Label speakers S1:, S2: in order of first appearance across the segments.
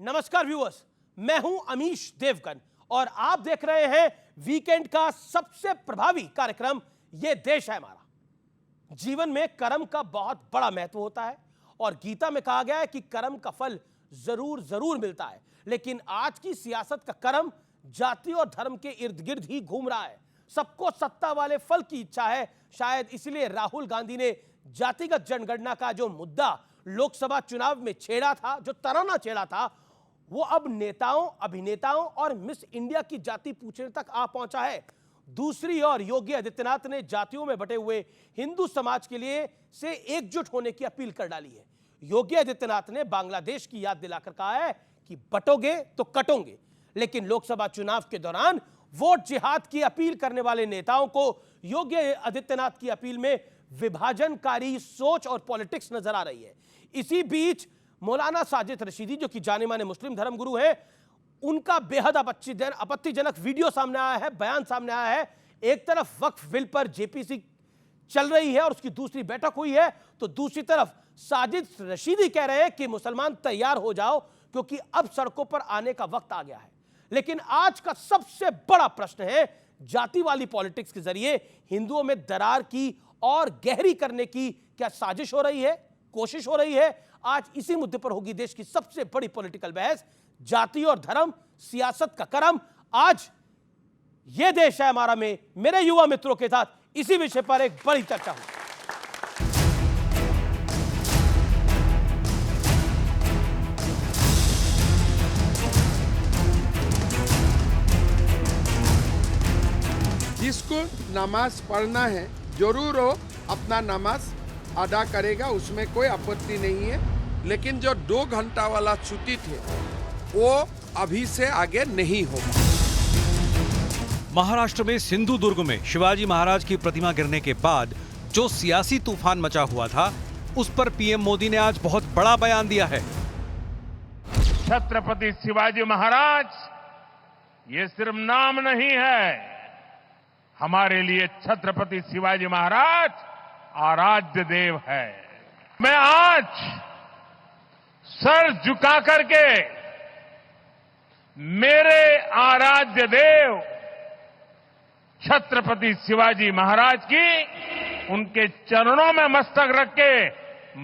S1: नमस्कार व्यूअर्स, मैं हूं अमीश देवगन और आप देख रहे हैं वीकेंड का सबसे प्रभावी कार्यक्रम ये देश है हमारा। जीवन में कर्म का बहुत बड़ा महत्व होता है और गीता में कहा गया है कि कर्म का फल जरूर जरूर मिलता है, लेकिन आज की सियासत का कर्म जाति और धर्म के इर्द गिर्द ही घूम रहा है। सबको सत्ता वाले फल की इच्छा है। शायद इसलिए राहुल गांधी ने जातिगत जनगणना का जो मुद्दा लोकसभा चुनाव में छेड़ा था, जो तराना छेड़ा था, वो अब नेताओं, अभिनेताओं और मिस इंडिया की जाति पूछने तक आ पहुंचा है। दूसरी ओर योगी आदित्यनाथ ने जातियों में बटे हुए हिंदू समाज के लिए से एकजुट होने की अपील कर डाली है। योगी आदित्यनाथ ने बांग्लादेश की याद दिलाकर कहा है कि बटोगे तो कटोगे, लेकिन लोकसभा चुनाव के दौरान वोट जिहाद की अपील करने वाले नेताओं को योगी आदित्यनाथ की अपील में विभाजनकारी सोच और पॉलिटिक्स नजर आ रही है। इसी बीच मौलाना साजिद रशीदी, जो कि जाने माने मुस्लिम धर्मगुरु हैं, उनका बेहद आपत्तिजनक वीडियो सामने आया है, बयान सामने आया है। एक तरफ वक्फ बिल पर जेपीसी चल रही है और उसकी दूसरी बैठक हुई है, तो दूसरी तरफ साजिद रशीदी कह रहे हैं कि मुसलमान तैयार हो जाओ क्योंकि अब सड़कों पर आने का वक्त आ गया है। लेकिन आज का सबसे बड़ा प्रश्न है, जाति वाली पॉलिटिक्स के जरिए हिंदुओं में दरार की और गहरी करने की क्या साजिश हो रही है, कोशिश हो रही है? आज इसी मुद्दे पर होगी देश की सबसे बड़ी पॉलिटिकल बहस, जाति और धर्म, सियासत का कर्म। आज यह देश है हमारा में मेरे युवा मित्रों के साथ इसी विषय पर एक बड़ी चर्चा हुई।
S2: जिसको नमाज पढ़ना है जरूर हो अपना नमाज अदा करेगा, उसमें कोई आपत्ति नहीं है। लेकिन जो 2 घंटा वाला छुट्टी थे वो अभी से आगे नहीं होगा।
S3: महाराष्ट्र में सिंधुदुर्ग में शिवाजी महाराज की प्रतिमा गिरने के बाद जो सियासी तूफान मचा हुआ था, उस पर पीएम मोदी ने आज बहुत बड़ा बयान दिया है।
S4: छत्रपति शिवाजी महाराज ये सिर्फ नाम नहीं है, हमारे लिए छत्रपति शिवाजी महाराज आराध्य देव है। मैं आज सर झुका करके मेरे आराध्य देव छत्रपति शिवाजी महाराज की उनके चरणों में मस्तक रख के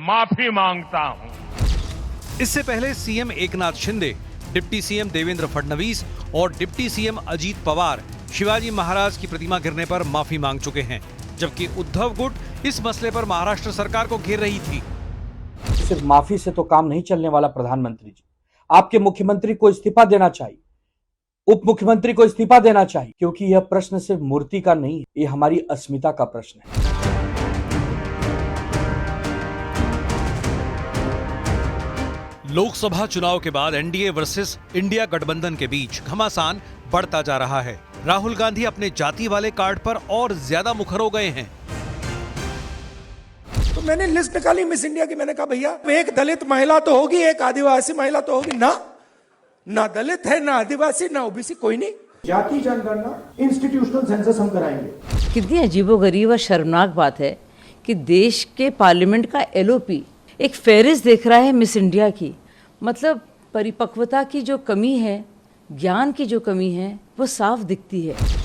S4: माफी मांगता हूं।
S3: इससे पहले CM Eknath Shinde, deputy CM Devendra Fadnavis और डिप्टी सीएम अजीत पवार शिवाजी महाराज की प्रतिमा गिरने पर माफी मांग चुके हैं, जबकि उद्धव गुट इस मसले पर महाराष्ट्र सरकार को घेर रही थी।
S5: सिर्फ माफी से तो काम नहीं चलने वाला प्रधानमंत्री जी। आपके मुख्यमंत्री को इस्तीफा देना चाहिए, उप मुख्यमंत्री को इस्तीफा देना चाहिए, क्योंकि यह प्रश्न सिर्फ मूर्ति का नहीं है, ये हमारी अस्मिता का प्रश्न है।
S3: लोकसभा चुनाव के बाद एनडीए वर्सेस इंडिया गठबंधन के बीच घमासान बढ़ता जा रहा है। राहुल गांधी अपने जाति वाले कार्ड पर और ज्यादा मुखर हो गए हैं।
S6: तो मैंने लिस्ट निकाली मिस इंडिया की। मैंने कहा भैया एक दलित महिला तो होगी, एक आदिवासी महिला तो होगी ना दलित है, ना आदिवासी, ना ओबीसी, कोई नहीं।
S7: जाति जनगणना इंस्टीट्यूशनल सेंसस हम कराएंगे।
S8: कितनी अजीबोगरीब और शर्मनाक बात है कि देश के पार्लियामेंट का एलओपी एक फेरिस्त देख रहा है मिस इंडिया की। मतलब परिपक्वता की जो कमी है, ज्ञान की जो कमी है, वो साफ दिखती है।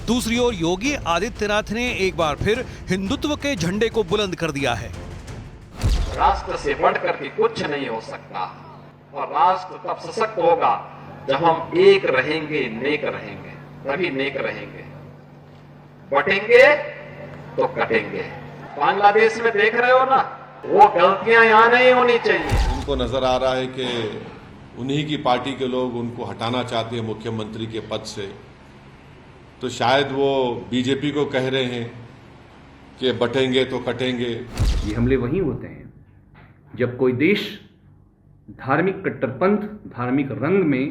S3: दूसरी ओर योगी आदित्यनाथ ने एक बार फिर हिंदुत्व के झंडे को बुलंद कर दिया है।
S9: राष्ट्र से बढ़कर के कुछ नहीं हो सकता और राष्ट्र तब सशक्त होगा जब हम एक रहेंगे, नेक रहेंगे, तभी नेक रहेंगे। बटेंगे तो कटेंगे। बांग्लादेश में देख रहे हो ना, वो गलतियां यहां नहीं होनी चाहिए।
S10: उनको नजर आ रहा है कि उन्हीं की पार्टी के लोग उनको हटाना चाहते हैं मुख्यमंत्री के पद से, तो शायद वो बीजेपी को कह रहे हैं कि बटेंगे तो कटेंगे।
S11: ये हमले वहीं होते हैं जब कोई देश धार्मिक कट्टरपंथ, धार्मिक रंग में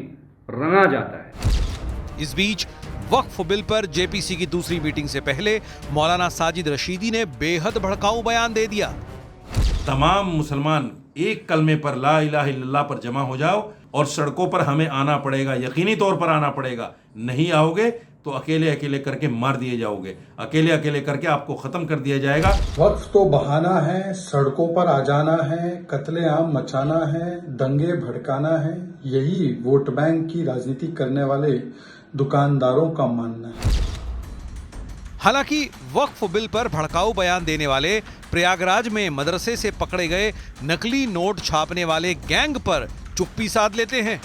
S11: रंगा जाता है।
S3: इस बीच वक्फ बिल पर जेपीसी की दूसरी मीटिंग से पहले मौलाना साजिद रशीदी ने बेहद भड़काऊ बयान दे दिया।
S12: तमाम मुसलमान एक कलमे पर ला इलाहा इल्लल्लाह पर जमा हो जाओ और सड़कों पर हमें आना पड़ेगा, यकीनी तौर पर आना पड़ेगा। नहीं आओगे तो अकेले अकेले करके मार दिए जाओगे, अकेले अकेले करके आपको खत्म कर दिया जाएगा।
S13: वक्त तो बहाना है, सड़कों पर आ जाना है, कत्लेआम मचाना है, दंगे भड़काना है, यही वोट बैंक की राजनीति करने वाले दुकानदारों का मानना है।
S3: हालांकि वक्फ बिल पर भड़काऊ बयान देने वाले प्रयागराज में मदरसे से पकड़े गए नकली नोट छापने वाले गैंग पर चुप्पी साध लेते हैं।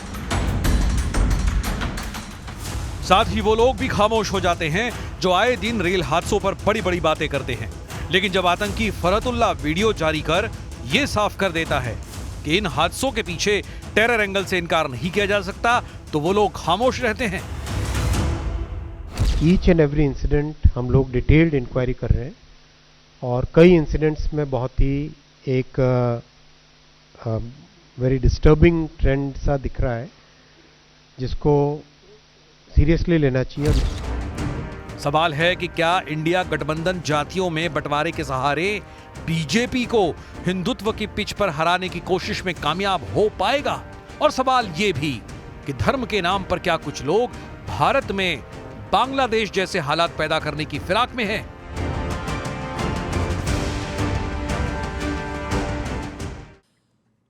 S3: साथ ही वो लोग भी खामोश हो जाते हैं जो आए दिन रेल हादसों पर बड़ी बड़ी बातें करते हैं। लेकिन जब आतंकी फरतुल्ला वीडियो जारी कर ये साफ कर देता है कि इन हादसों के पीछे टेरर एंगल से इनकार नहीं किया जा सकता, तो वो लोग खामोश रहते हैं।
S14: ईच एंड एवरी इंसिडेंट हम लोग डिटेल्ड इंक्वायरी कर रहे हैं और कई इंसिडेंट्स में बहुत ही एक वेरी डिस्टर्बिंग ट्रेंड सा दिख रहा है जिसको सीरियसली लेना चाहिए।
S3: सवाल है कि क्या इंडिया गठबंधन जातियों में बंटवारे के सहारे बीजेपी को हिंदुत्व की पिच पर हराने की कोशिश में कामयाब हो पाएगा? और सवाल यह भी कि धर्म के नाम पर क्या कुछ लोग भारत में बांग्लादेश जैसे हालात पैदा करने की फिराक में हैं?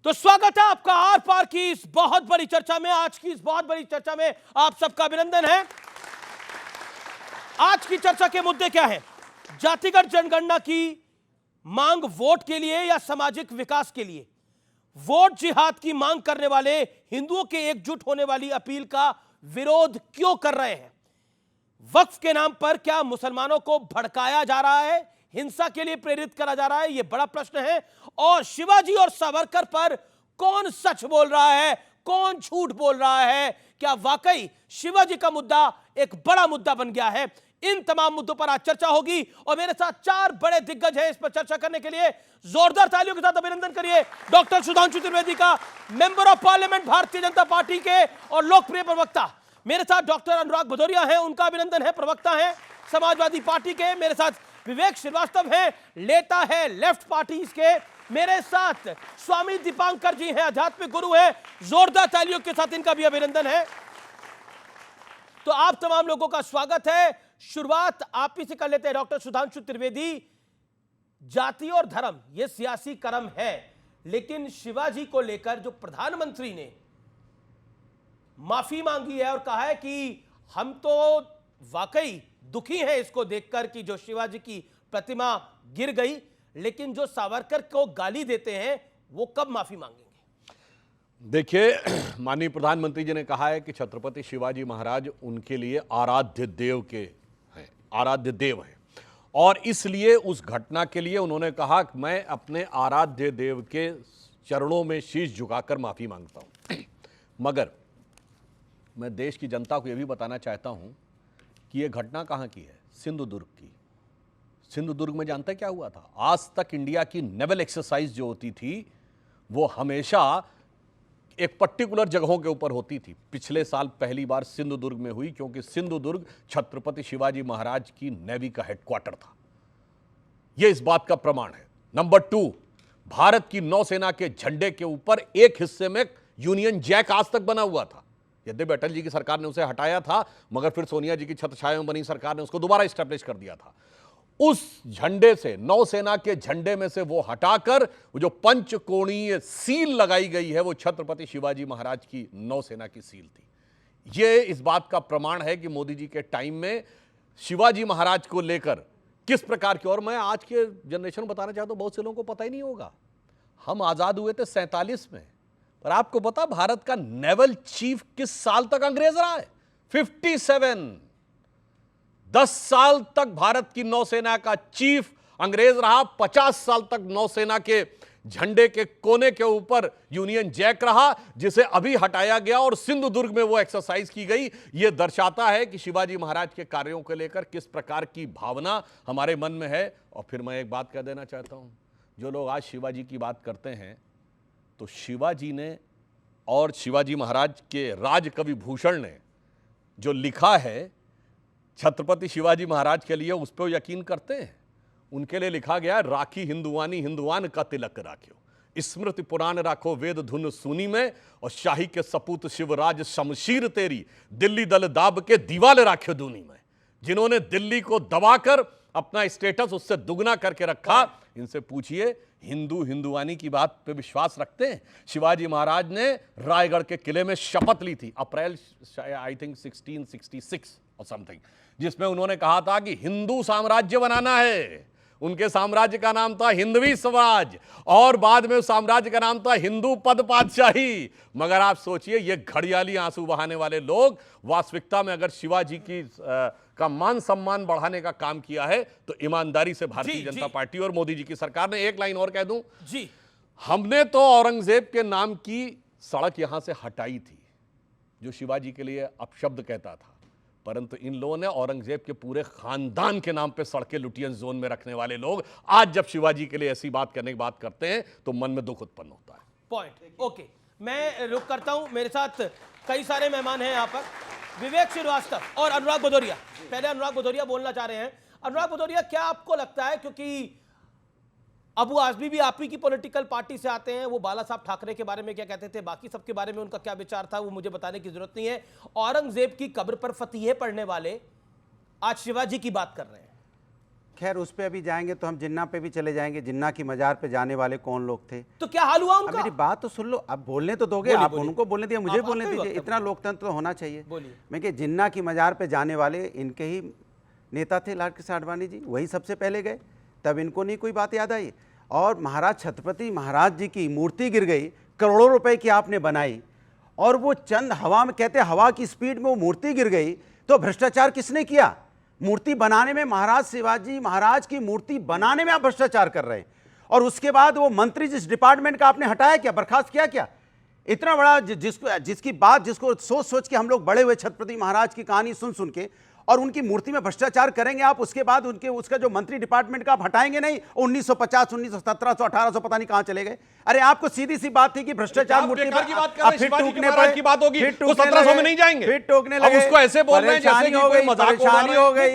S1: तो स्वागत है आपका आर पार की इस बहुत बड़ी चर्चा में। आज की इस बहुत बड़ी चर्चा में आप सबका अभिनंदन है। आज की चर्चा के मुद्दे क्या हैं? जातिगत जनगणना की मांग वोट के लिए या सामाजिक विकास के लिए? वोट जिहाद की मांग करने वाले हिंदुओं के एकजुट होने वाली अपील का विरोध क्यों कर रहे हैं? वक्फ के नाम पर क्या मुसलमानों को भड़काया जा रहा है, हिंसा के लिए प्रेरित करा जा रहा है? यह बड़ा प्रश्न है। और शिवाजी और सावरकर पर कौन सच बोल रहा है, कौन झूठ बोल रहा है? क्या वाकई शिवाजी का मुद्दा एक बड़ा मुद्दा बन गया है? इन तमाम मुद्दों पर आज चर्चा होगी और मेरे साथ चार बड़े दिग्गज हैं इस पर चर्चा करने के लिए। जोरदार तालियों के साथ अभिनंदन करिए डॉक्टर सुधांशु त्रिवेदी का, member of parliament Bharatiya Janata party के और लोकप्रिय प्रवक्ता। मेरे साथ डॉक्टर अनुराग भदौरिया हैं, उनका अभिनंदन है, प्रवक्ता हैं समाजवादी पार्टी के। मेरे साथ विवेक श्रीवास्तव हैं, लेता है लेफ्ट पार्टी के। मेरे साथ स्वामी दीपांकर जी हैं, आध्यात्मिक गुरु हैं। जोरदार तालियों के साथ इनका भी अभिनंदन है। तो आप तमाम लोगों का स्वागत है। शुरुआत आप ही से कर लेते हैं डॉक्टर सुधांशु त्रिवेदी। जाति और धर्म यह सियासी कर्म है, लेकिन शिवाजी को लेकर जो प्रधानमंत्री ने माफी मांगी है और कहा है कि हम तो वाकई दुखी हैं इसको देखकर कि जो शिवाजी की प्रतिमा गिर गई, लेकिन जो सावरकर को गाली देते हैं वो कब माफी मांगेंगे?
S15: देखिए, माननीय प्रधानमंत्री जी ने कहा है कि छत्रपति शिवाजी महाराज उनके लिए आराध्य देव के हैं, आराध्य देव हैं, और इसलिए उस घटना के लिए उन्होंने कहा कि मैं अपने आराध्य देव के चरणों में शीश झुकाकर माफी मांगता हूं। मगर मैं देश की जनता को यह भी बताना चाहता हूं कि यह घटना कहां की है? सिंधुदुर्ग की। सिंधुदुर्ग में जानते क्या हुआ था? आज तक इंडिया की नेवल एक्सरसाइज जो होती थी वो हमेशा एक पर्टिकुलर जगहों के ऊपर होती थी। पिछले साल पहली बार सिंधुदुर्ग में हुई, क्योंकि सिंधुदुर्ग छत्रपति शिवाजी महाराज की नेवी का हेडक्वार्टर था। यह इस बात का प्रमाण है। नंबर 2, भारत की नौसेना के झंडे के ऊपर एक हिस्से में यूनियन जैक आज तक बना हुआ था। यद्यपि अटल जी की सरकार ने उसे हटाया था, मगर फिर सोनिया जी की छत्रछाया में बनी सरकार ने उसको दोबारा स्टैब्लिश कर दिया था। उस झंडे से, नौसेना के झंडे में से वो हटाकर वो जो पंचकोणीय सील लगाई गई है वो छत्रपति शिवाजी महाराज की नौसेना की सील थी। ये इस बात का प्रमाण है कि मोदी जी के टाइम में शिवाजी महाराज को लेकर किस प्रकार की, और मैं आज के जनरेशन में बताना चाहता हूं, बहुत से लोगों को पता ही नहीं होगा, हम आजाद हुए थे 47 में, पर आपको पता भारत का नेवल चीफ किस साल तक अंग्रेज रहा है? 57। 10 साल तक भारत की नौसेना का चीफ अंग्रेज रहा। 50 साल तक नौसेना के झंडे के कोने के ऊपर यूनियन जैक रहा, जिसे अभी हटाया गया और सिंधुदुर्ग में वो एक्सरसाइज की गई। यह दर्शाता है कि शिवाजी महाराज के कार्यों को लेकर किस प्रकार की भावना हमारे मन में है। और फिर मैं एक बात कह देना चाहता हूं, जो लोग आज शिवाजी की बात करते हैं, तो शिवाजी ने और शिवाजी महाराज के राज कवि भूषण ने जो लिखा है छत्रपति शिवाजी महाराज के लिए, उस पर यकीन करते हैं? उनके लिए लिखा गया, राखी हिंदुवानी हिंदुआन का तिलक राख्यो। स्मृति पुराण राखो वेद धुन सुनी में, और शाही के सपूत शिवराज शमशीर तेरी, दिल्ली दल दाब के दीवाले राखे दूनी में। जिन्होंने दिल्ली को दबाकर अपना स्टेटस उससे दुगना करके रखा, इनसे पूछिए हिंदू हिंदुआनी की बात पे विश्वास रखते हैं? शिवाजी महाराज ने रायगढ़ के किले में शपथ ली थी अप्रैल आई थिंक 1666 और समथिंग, जिसमें उन्होंने कहा था कि हिंदू साम्राज्य बनाना है। उनके साम्राज्य का नाम था हिंदवी स्वराज, और बाद में उस साम्राज्य का नाम था हिंदू पद पातशाही। मगर आप सोचिए, ये घड़ियाली आंसू बहाने वाले लोग वास्तविकता में अगर शिवाजी की का मान सम्मान बढ़ाने का काम किया है, तो ईमानदारी से भारतीय जनता पार्टी और मोदी जी की सरकार ने, एक लाइन और कह दूं जी, हमने तो औरंगजेब के नाम की सड़क यहां से हटाई थी, जो शिवाजी के लिए अपशब्द कहता था, परंतु इन लोगों ने औरंगजेब के पूरे खानदान के नाम पे सड़कें लुटियन जोन में रखने वाले लोग आज जब शिवाजी के लिए ऐसी बात करने की बात करते हैं तो मन में दुख उत्पन्न होता है।
S1: पॉइंट ओके, मैं रुक करता हूं। मेरे साथ कई सारे मेहमान हैं यहाँ पर, विवेक श्रीवास्तव और अनुराग भदौरिया। पहले अनुराग भदौरिया बोलना चाह रहे हैं। अनुराग भदौरिया, क्या आपको लगता है, क्योंकि अबू आजमी भी आप ही की पॉलिटिकल पार्टी से आते हैं, वो बाला साहब ठाकरे के बारे में क्या कहते थे, बाकी सबके बारे में उनका क्या विचार था, वो मुझे बताने की जरूरत नहीं है। औरंगजेब की कब्र पर फतीहे पढ़ने वाले आज शिवाजी की बात कर रहे हैं।
S16: खैर उस पे अभी जाएंगे तो हम जिन्ना पे भी चले जाएंगे। जिन्ना की मजार पे जाने वाले कौन लोग थे,
S1: तो क्या हाल हुआ उनका?
S16: मेरी बात तो सुन लो, अब बोलने तो दोगे, आप उनको बोलने दिया, मुझे बोलने दीजिए, इतना लोकतंत्र तो होना चाहिए। मैं कि जिन्ना की मजार पे जाने वाले इनके ही नेता थे लाल कृष्ण आडवाणी जी, वही सबसे पहले गए, तब इनको नहीं कोई बात याद आई। और महाराज छत्रपति महाराज जी की मूर्ति गिर गई, करोड़ों रुपए की आपने बनाई, और वो चंद हवा में, कहते हवा की स्पीड में वो मूर्ति गिर गई, तो भ्रष्टाचार किसने किया? मूर्ति बनाने में, महाराज शिवाजी महाराज की मूर्ति बनाने में आप भ्रष्टाचार कर रहे हैं। और उसके बाद वो मंत्री जिस डिपार्टमेंट का आपने हटाया क्या, बर्खास्त किया क्या? इतना बड़ा जिसकी बात, जिसको सोच सोच के हम लोग बड़े हुए छत्रपति महाराज की कहानी सुन सुन के, और उनकी मूर्ति में भ्रष्टाचार करेंगे आप, उसके बाद उनके उसका जो मंत्री डिपार्टमेंट का आप हटाएंगे नहीं। 1950, 1917, 1800 पता नहीं कहां चले गए। अरे आपको सीधी सी बात थी कि भ्रष्टाचार मूर्ति पर
S15: की बात कर रहे हैं, शिवाजी की महाराज की बात होगी, तो 1700 में नहीं जाएंगे,
S16: फिर टोकने लगे,
S15: उसको ऐसे बोल रहे हैं जैसे कि कोई मजाक
S16: परेशानी हो गई।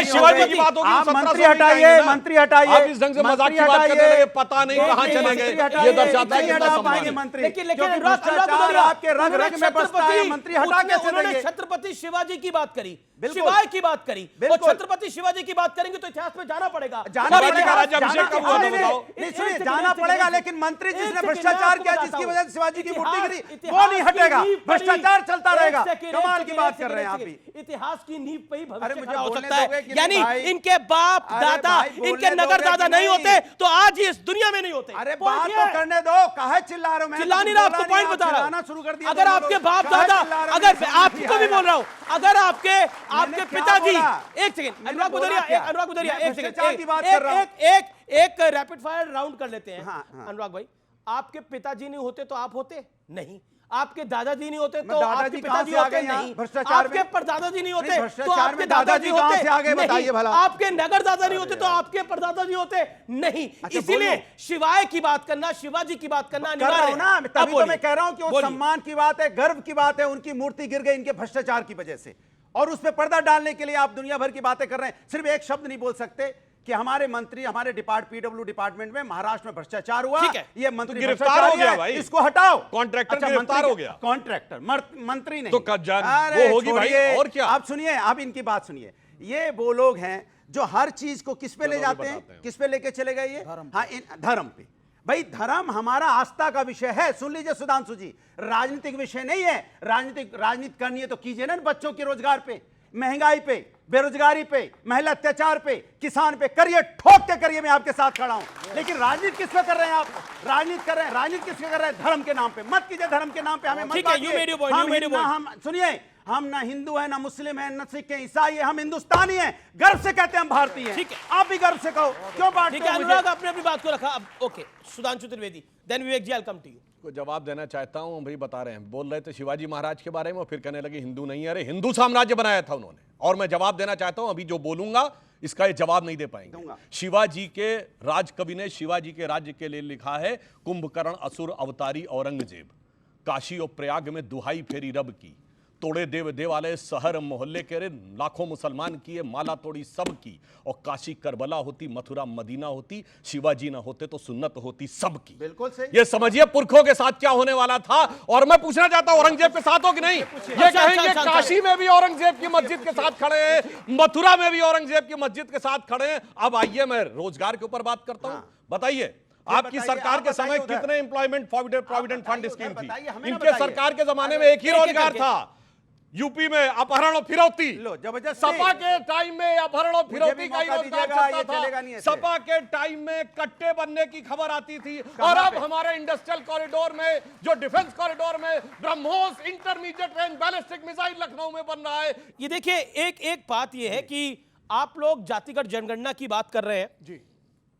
S15: शिवाजी की बात होगी,
S16: आप मंत्री हटाइए, मंत्री हटाइए,
S15: आप इस ढंग से मजाक की बात करने लगे, पता नहीं कहां चले गए, ये दर्शाता है कितना सम्मान है।
S16: मंत्री, आपके रग रग में बसता है, मंत्री हटा कैसे देंगे?
S1: छत्रपति शिवाजी की बात करी, शिवाय की बात करी, और छत्रपति शिवाजी की बात करेंगे तो इतिहास में जाना पड़ेगा,
S16: जाना पड़ेगा। लेकिन मंत्री जिसने भ्रष्टाचार किया, जिसकी वजह से शिवाजी की मूर्ति गिरी, वो नहीं हटेगा, भ्रष्टाचार चलता रहेगा। कमाल की बात कर रहे हैं आप भी।
S1: इतिहास की नींव पे ही भविष्य खड़ा हो सकता है। यानी इनके बाप दादा, इनके नगर दादा नहीं होते तो आज इस दुनिया में नहीं होते।
S16: अरे बात तो करने दो, काहे चिल्ला रहे हो? मैं
S1: चिल्ला नहीं रहा, आपको पॉइंट बता रहा हूं।
S16: शुरू कर दिया।
S1: अगर आपके बाप दादा, अगर आपको भी बोल रहा हूं, अगर आपके पिताजी, एक सेकंड अनुराग भदौरिया, एक सेकंड, एक रैपिड फायर राउंड कर लेते हैं। अनुराग भाई, आपके पिताजी नहीं होते तो आप होते नहीं, आपके दादाजी नहीं होते तो आपके पिताजी होते नहीं, आपके परदादाजी नहीं होते तो आपके दादाजी होते नहीं, आपके नगर दादा नहीं होते तो आपके परदादाजी होते नहीं। इसीलिए शिवाय की बात करना, शिवाजी की बात करना अनिवार्य है।
S16: तभी तो मैं कह रहा हूं कि वो सम्मान की बात है, गर्व की बात है। उनकी मूर्ति गिर गई इनके भ्रष्टाचार की वजह से, और उस पर पर्दा डालने के लिए आप दुनिया भर की बातें कर रहे हैं। सिर्फ एक शब्द नहीं बोल सकते कि हमारे मंत्री, हमारे पीडब्ल्यू डिपार्टमें में महाराष्ट्र में भ्रष्टाचार हुआ, ये मंत्री
S15: गिरफ्तार हो गया भाई,
S16: इसको हटाओ।
S15: कॉन्ट्रैक्टर गिरफ्तार हो गया,
S16: कॉन्ट्रैक्टर, मंत्री नहीं
S15: तो वो होगी भाई। और क्या
S16: आप सुनिए, आप इनकी बात सुनिए। ये वो लोग हैं जो हर चीज को किस पे ले जाते हैं, किस पे लेके चले गए? ये हाँ, धर्म पे। भाई धर्म हमारा आस्था का विषय है। सुन लीजिए सुधांशु जी, राजनीतिक विषय नहीं है। राजनीति करनी है तो कीजिए ना, बच्चों के रोजगार पे, महंगाई पे, बेरोजगारी पे, महिला अत्याचार पे, किसान पे करिए, ठोक के करिए, मैं आपके साथ खड़ा हूं। लेकिन राजनीति किस पे कर रहे हैं आप? राजनीति कर रहे हैं, राजनीति किस पे कर रहे हैं? धर्म के नाम पे मत कीजिए, धर्म के नाम पे हमें मत बांटिए। हम सुनिए, हम ना हिंदू है, ना मुस्लिम है, ना सिख है, ईसाई है, हम हिंदुस्तानी हैं। गर्व से कहते हैं हम भारतीय हैं। आप भी गर्व से कहो, क्यों बांटते हैं?
S1: अनुराग आपने अपनी बात को रखा। अब okay, Sudhanshu Trivedi, then Vivek ji, I will come to you.
S15: को जवाब देना चाहता हूं। भाई बता रहे हैं, बोल रहे थे शिवाजी महाराज के बारे में, और फिर कहने लगे हिंदू नहीं है। अरे हिंदू साम्राज्य बनाया था उन्होंने, और मैं जवाब देना चाहता हूं। अभी जो बोलूंगा इसका ये जवाब नहीं दे पाएंगे। शिवाजी के राजकवि ने शिवाजी के राज्य के लिए लिखा है, कुंभकर्ण असुर अवतारी औरंगजेब, काशी और प्रयाग में दुहाई फेरी रब की, तोड़े देवालय, शहर मोहल्ले के, रे लाखों मुसलमान किए, माला तोड़ी सब की। और काशी करबला होती, मथुरा मदीना होती, शिवाजी ना होते तो सुन्नत होती सबकी।
S16: बिल्कुल सही।
S15: ये समझिए पुरखों के साथ क्या होने वाला था। और मैं पूछना चाहता हूं, औरंगजेब के साथ हो कि नहीं? ये कहेंगे काशी में भी औरंगजेब की मस्जिद के साथ खड़े हैं, मथुरा में भी औरंगजेब की मस्जिद के साथ खड़े हैं। अब आइए मैं रोजगार के ऊपर बात करता हूं। बताइए, आपकी सरकार के समय कितने एम्प्लॉयमेंट प्रोविडेंट फंड स्कीम थी? इनके सरकार के जमाने में एक ही रोजगार था, यूपी में अपहरण और फिरौती। सपा के टाइम में अपहरण और फिरौती का ही रोजगार चलता था। सपा के टाइम में कट्टे बनने की खबर आती थी। और अब हमारे इंडस्ट्रियल कॉरिडोर में, जो डिफेंस कॉरिडोर में BrahMos intermediate range ballistic missile Lucknow में बन रहा है।
S1: ये देखिए, एक बात ये है कि आप लोग जातिगत जनगणना की बात कर रहे हैं जी,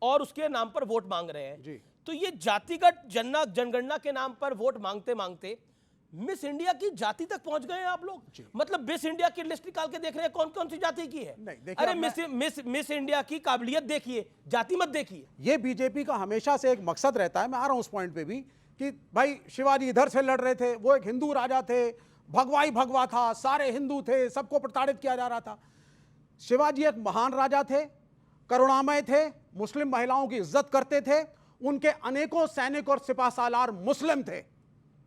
S1: और उसके नाम पर वोट मांग रहे हैं जी। तो ये जातिगत जनगणना के नाम पर वोट मांगते मांगते मिस इंडिया की जाति तक पहुंच गए हैं आप लोग। मतलब मिस इंडिया की लिस्ट निकाल के देख रहे हैं कौन कौन सी जाति की है। अरे मिस इंडिया की काबिलियत देखिए, जाति मत देखिए।
S17: ये बीजेपी का हमेशा से एक मकसद रहता है, मैं आ रहा हूं उस पॉइंट पे भी, कि भाई शिवाजी इधर से लड़ रहे थे, वो एक हिंदू राजा थे, भगवा था, सारे हिंदू थे, सबको प्रताड़ित किया जा रहा था। शिवाजी एक महान राजा थे, करुणामय थे, मुस्लिम महिलाओं की इज्जत करते थे, उनके अनेकों सैनिक और सिपाहसालार मुस्लिम थे।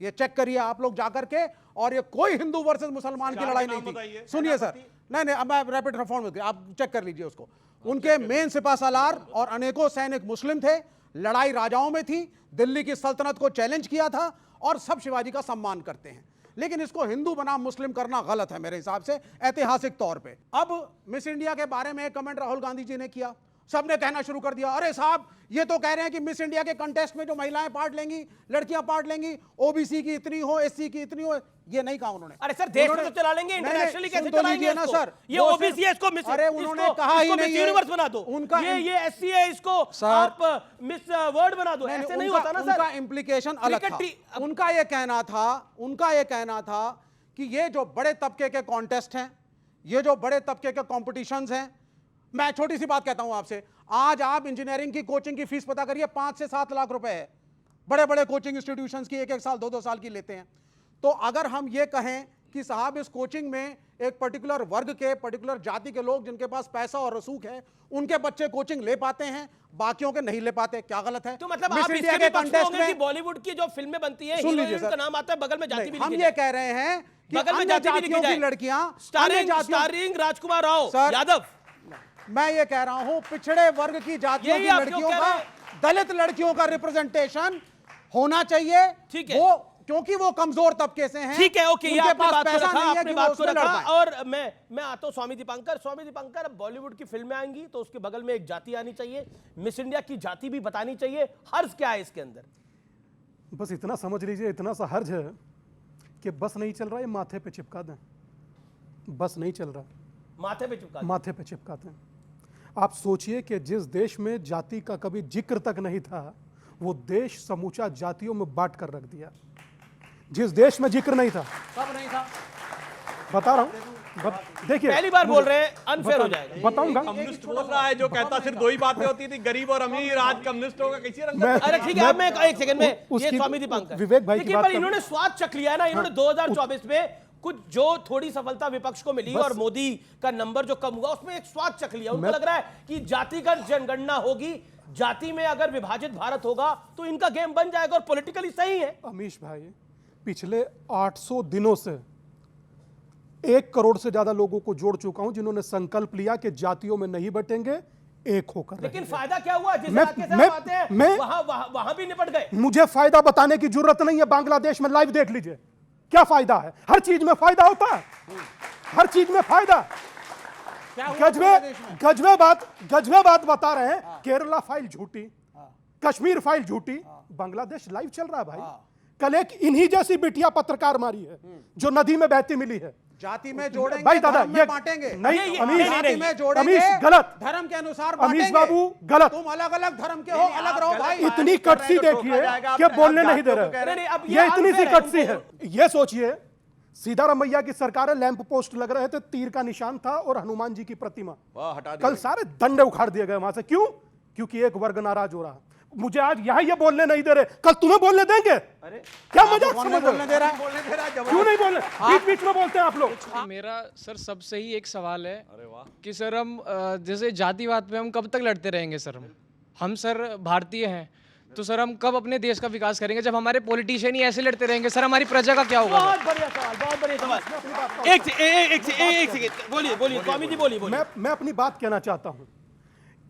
S17: ये चेक करिए आप लोग जाकर के, और ये कोई हिंदू वर्सेस मुसलमान की लड़ाई नहीं थी। सुनिए सर, नहीं अब मैं रैपिड रिफॉर्म में, आप चेक कर लीजिए उसको। उनके मेन सिपाहसालार और अनेकों सैनिक मुस्लिम थे, लड़ाई राजाओं में थी, दिल्ली की सल्तनत को चैलेंज किया था, और सब शिवाजी का सम्मान करते हैं। लेकिन इसको हिंदू बनाम मुस्लिम करना गलत है मेरे हिसाब से, ऐतिहासिक तौर पे। अब मिस इंडिया के बारे में एक कमेंट राहुल गांधी जी ने किया, सबने कहना शुरू कर दिया, अरे साहब ये तो कह रहे हैं कि मिस इंडिया के कंटेस्ट में जो महिलाएं पार्ट लेंगी, लड़कियां पार्ट लेंगी, ओबीसी की इतनी हो, एससी की इतनी हो। ये नहीं कहा उन्होंने।
S1: अरे सर, देश में तो चला लेंगे, इंटरनेशनली कैसे चलाएंगे
S17: ना सर?
S1: ये ओबीसी है, इसको मिस,
S17: अरे उन्होंने कहा ही नहीं,
S1: यूनिवर्स बना दो। उनका ये एससी है, इसको आप मिस वर्ल्ड बना दो। ऐसे नहीं होता ना सर।
S17: उनका इंप्लीकेशन अलग था। उनका ये कहना था कि ये जो बड़े तबके के कॉन्टेस्ट हैं, ये जो बड़े तबके के कॉम्पिटिशंस हैं, मैं छोटी सी बात कहता हूं आपसे, आज आप इंजीनियरिंग की कोचिंग की फीस पता करिए, 5 से 7 लाख रुपए है। बड़े बड़े कोचिंग इंस्टीट्यूशंस की 1-1 साल 2-2 साल की लेते हैं। तो अगर हम ये कहें कि साहब इस कोचिंग में एक पर्टिकुलर वर्ग के, पर्टिकुलर जाति के लोग जिनके पास पैसा और रसूख है, उनके बच्चे कोचिंग ले पाते हैं, बाकियों के नहीं ले पाते, क्या गलत है?
S1: तो मतलब आप इसके भी पक्ष में होंगे कि बॉलीवुड की जो फिल्में बनती है, हीरोइन का नाम आता है, बगल में जाति भी लिखी
S17: हम ये कह रहे हैं कि
S1: बगल में जाति भी लिखी जाए,
S17: लड़कियां
S1: स्टारिंग राजकुमार राव यादव।
S17: मैं ये कह रहा हूं पिछड़े वर्ग की जातियों की लड़कियों का, दलित लड़कियों का रिप्रेजेंटेशन होना चाहिए।
S1: ठीक है,
S17: वो क्योंकि वो कमजोर तबके से हैं।
S1: ठीक है, ओके, ये आपने बात को रखा, आपने बात को रखा। और मैं आता हूं स्वामी दीपांकर। अब बॉलीवुड की फिल्में आएंगी तो उसके बगल में एक जाति आनी चाहिए, मिस इंडिया की जाति भी बतानी चाहिए। हर्ज क्या है इसके अंदर?
S18: बस इतना समझ लीजिए, इतना सा हर्ज है कि बस नहीं चल रहा, ये माथे पे चिपका दें। बस नहीं चल रहा, माथे पे चिपका दें। आप सोचिए कि जिस देश में जाति का कभी जिक्र तक नहीं था, वो देश समूचा जातियों में बांट कर रख दिया। जिस देश में जिक्र नहीं था,
S17: सब नहीं था,
S18: बता रहा हूं। देखिए,
S1: पहली बार बोल रहे हैं, अनफेयर हो जाएगा।
S18: बताऊंगा।
S15: कम्युनिस्ट बोल रहा है जो कहता सिर्फ दो ही बातें होती थी, गरीब और अमीर, आज कम्युनिस्ट होगा किसी रंग।
S1: अरे ठीक है, अब मैं एक सेकंड में ये स्वामी दीपांकर,
S18: विवेक भाई की बात,
S1: पर इन्होंने स्वाद चख लिया ना। इन्होंने 2024 में कुछ जो थोड़ी सफलता विपक्ष को मिली और मोदी का नंबर जो कम हुआ, उसमें एक स्वाद चख लिया। उनको लग रहा है कि जातिगत जनगणना होगी, जाति में अगर विभाजित भारत होगा तो इनका गेम बन जाएगा और पॉलिटिकली सही है।
S18: अमीश भाई, पिछले 800 दिनों से 1 करोड़ से ज्यादा लोगों को जोड़ चुका हूं जिन्होंने संकल्प लिया कि जातियों में नहीं बटेंगे, एक होकर।
S1: लेकिन फायदा क्या हुआ? जिस इलाके से आप आते हैं वहां भी निपट गए।
S18: मुझे फायदा बताने की जरूरत नहीं है, बांग्लादेश में लाइव देख लीजिए क्या फायदा है। हर चीज में फायदा होता है, हर चीज में फायदा। गजबे बात बता रहे हैं। केरला फाइल झूठी, कश्मीर फाइल झूठी, बांग्लादेश लाइव चल रहा है भाई। कल एक इन्हीं जैसी बिटिया पत्रकार मारी है जो नदी में बहती मिली है।
S17: जाति में जोड़ेंगे,
S18: भाई दादा,
S17: ये बांटेंगे
S18: नहीं,
S17: जाति में जोड़ेंगे,
S18: अमीश गलत,
S17: धर्म के अनुसार
S18: अमीश बाबू गलत।
S17: तुम अलग अलग धर्म के हो, अलग रहो भाई।
S18: इतनी कटसी देखिए कि बोलने नहीं दे रहे, ये इतनी सी कटसी है। ये सोचिए, सीतारामैया की सरकार है, लैंप पोस्ट लग रहे थे, तीर का निशान था और हनुमान जी की प्रतिमा, कल सारे डंडे उखाड़ दिए गए वहां से। क्यों? क्योंकि एक वर्ग नाराज हो रहा। मुझे आज यहाँ ये बोलने नहीं दे रहे, कल तुम्हें बोलने देंगे? अरे क्या मजाक समझ
S17: बोलने दे रहा है?
S18: क्यों नहीं बोलने? बीच बीच में बोलते हैं आप लोग।
S19: मेरा सर सबसे ही एक सवाल है कि सर हम जैसे जातिवाद पे हम कब तक लड़ते रहेंगे सर? हम सर भारतीय हैं, तो सर हम कब अपने देश का विकास करेंगे जब हमारे पॉलिटिशियन ही ऐसे लड़ते रहेंगे? सर हमारी प्रजा का क्या होगा?
S1: बहुत बढ़िया सवाल, बहुत बढ़िया सवाल। एक सेकंड, बोलिए स्वामी जी, बोलिए।
S18: मैं अपनी बात कहना चाहता हूं।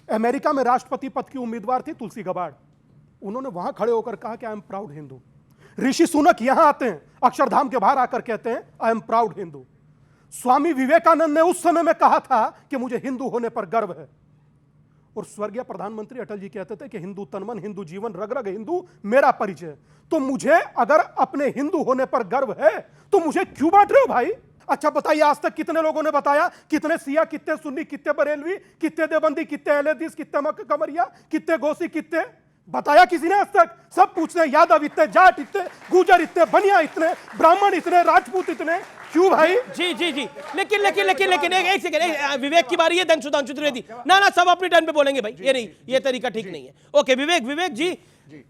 S18: अमेरिका में राष्ट्रपति पद की उम्मीदवार थी तुलसी गबाड़। उन्होंने वहां खड़े होकर कहा कि I am proud Hindu. Rishi Sunak यहां आते हैं, अक्षरधाम के बाहर आकर कहते हैं I am proud Hindu. Swami Vivekananda ने उस समय में कहा था कि मुझे हिंदू होने पर गर्व है। और स्वर्गीय प्रधानमंत्री अटल जी कहते थे कि हिंदू तनमन, हिंदू जीवन, रग रग हिंदू मेरा परिचय। तो मुझे अगर अपने हिंदू होने पर गर्व है तो मुझे क्यों बांट रहे हो भाई? अच्छा बताइए, आज तक कितने लोगों ने बताया? कितने सिया, कितने सुन्नी, कितने बरेलवी, कितने देवबंदी, कितने अहलेदीस, कितने मक्का कमरिया, कितने गोसी, कितने बताया किसी ने आज तक? सब पूछते हैं यादव इतने, जाट इतने, गुजर इतने, बनिया इतने, ब्राह्मण इतने, राजपूत इतने। क्यों भाई?
S1: जी लेकिन एक सेकंड, विवेक की बारी है, धन सुधांशु त्रिवेदी। ना सब अपने टर्न पे बोलेंगे भाई, ये नहीं, ये तरीका ठीक नहीं है। ओके विवेक जी,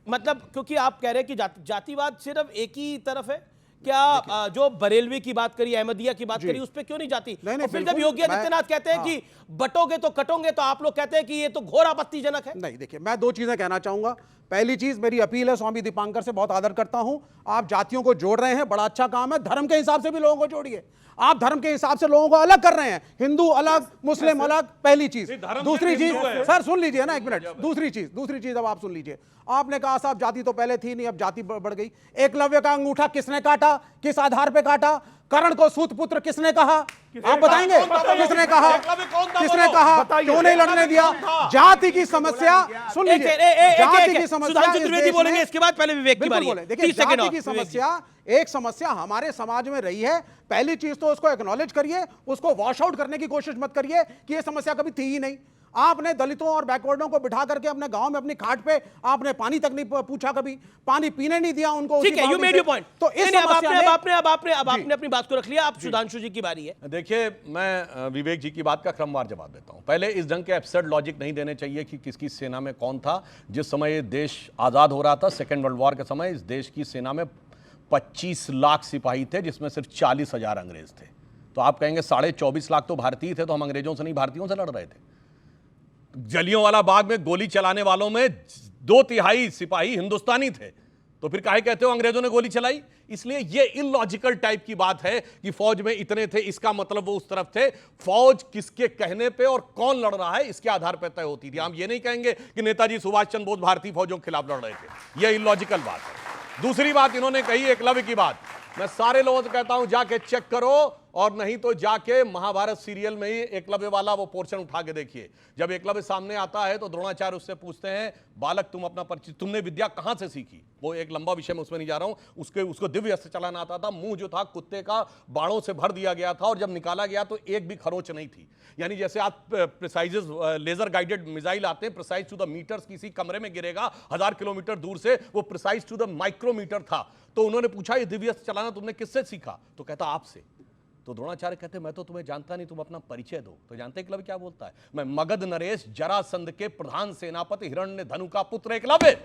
S1: मतलब क्योंकि आप कह रहे हैं कि जातिवाद सिर्फ एक ही तरफ है क्या? जो बरेलवी की बात करी, अहमदिया की बात करी, उस पे क्यों नहीं जाती? और फिर जब योगी आदित्यनाथ कहते हैं कि बटोगे तो कटोगे, तो आप लोग कहते हैं कि ये तो घोर आपत्तिजनक है।
S17: नहीं, देखिए मैं दो चीजें कहना चाहूंगा। पहली चीज, मेरी अपील है, स्वामी दीपांकर से बहुत आदर करता हूं, आप जातियों को जोड़ रहे हैं, बड़ा अच्छा काम है। धर्म के हिसाब से भी लोगों को जोड़िए। आप धर्म के हिसाब से लोगों को अलग कर रहे हैं, हिंदू अलग, मुस्लिम अलग, पहली चीज। दूसरी चीज, सर सुन लीजिए ना एक मिनट, दूसरी चीज अब आप सुन लीजिए। आपने कहा साहब जाति तो पहले थी नहीं, अब जाति बढ़ गई। एकलव्य का अंगूठा किसने काटा, किस आधार पे काटा? कर्ण को सूत पुत्र किसने कहा? आप बताएंगे किसने कहा? किसने कहा? क्यों नहीं लड़ने दिया? जाति की समस्या सुन लीजिए, जाति की समस्या
S1: बोलेंगे, इसके बाद पहले विवेक की बारी है।
S17: देखिए जाति की समस्या एक समस्या हमारे समाज में रही है। पहली चीज तो उसको एक्नॉलेज करिए, उसको वॉश आउट करने की कोशिश मत करिए कि ये समस्या कभी थी ही नहीं। आपने दलितों और बैकवर्डों को बिठा करके अपने गांव में अपनी खाट पे आपने पानी तक नहीं पूछा, कभी पानी पीने नहीं दिया उनको।
S1: ठीक है, यू मेड योर पॉइंट। तो इस आपने अपनी बात को रख लिया। आप सुधांशु जी की बारी है।
S15: देखिए, मैं विवेक जी की बात का क्रमवार जवाब देता हूं। पहले इस ढंग के एब्सर्ड लॉजिक नहीं देने चाहिए कि किसकी सेना में कौन था। जिस समय ये देश आजाद हो रहा था, सेकेंड वर्ल्ड वॉर के समय, इस देश की सेना में 25 लाख सिपाही थे, जिसमें सिर्फ 40,000 अंग्रेज थे। तो आप कहेंगे 24.5 लाख तो भारतीय थे, तो हम अंग्रेजों से नहीं भारतीयों से लड़ रहे थे। जलियांवाला बाग में गोली चलाने वालों में 2/3 सिपाही हिंदुस्तानी थे, तो फिर काहे कहते हो अंग्रेजों ने गोली चलाई? इसलिए ये इलॉजिकल टाइप की बात है कि फौज में इतने थे, इसका मतलब वो उस तरफ थे। फौज किसके कहने पे और कौन लड़ रहा है इसके आधार पर तय होती थी। हम ये नहीं कहेंगे कि नेताजी सुभाष चंद्र बोस भारतीय फौजों के खिलाफ लड़ रहे थे, यह इलॉजिकल बात है। दूसरी बात इन्होंने कही एकलव्य की बात, मैं सारे लोगों से कहता हूं जाके चेक करो, और नहीं तो जाके महाभारत सीरियल में ही एकलव्य वाला वो पोर्शन उठा के देखिए। जब एकलव्य सामने आता है तो द्रोणाचार्य उससे पूछते हैं, बालक तुम अपना परिचय, तुमने विद्या कहां से सीखी? वो एक लंबा विषय में, उसमें नहीं जा रहा हूं। उसको दिव्य अस्त्र चलाना आता था, मुंह जो था कुत्ते का बाणों से भर दिया गया था, और जब निकाला गया तो एक भी खरोच नहीं थी। यानी जैसे आप प्रिसाइज लेजर गाइडेड मिसाइल आते हैं, प्रिसाइज टू द मीटर्स, किसी कमरे में गिरेगा 1000 किलोमीटर दूर से, वो प्रिसाइज टू द माइक्रोमीटर था। तो उन्होंने पूछा ये दिव्य अस्त्र चलाना तुमने किससे सीखा? तो कहता आपसे। तो द्रोणाचार्य कहते मैं तो तुम्हें जानता नहीं, तुम अपना परिचय दो। तो जानते एकलव्य क्या बोलता है? मैं मगध नरेश जरासंध के प्रधान सेनापति हिरण्य धनु का पुत्र एकलव्य।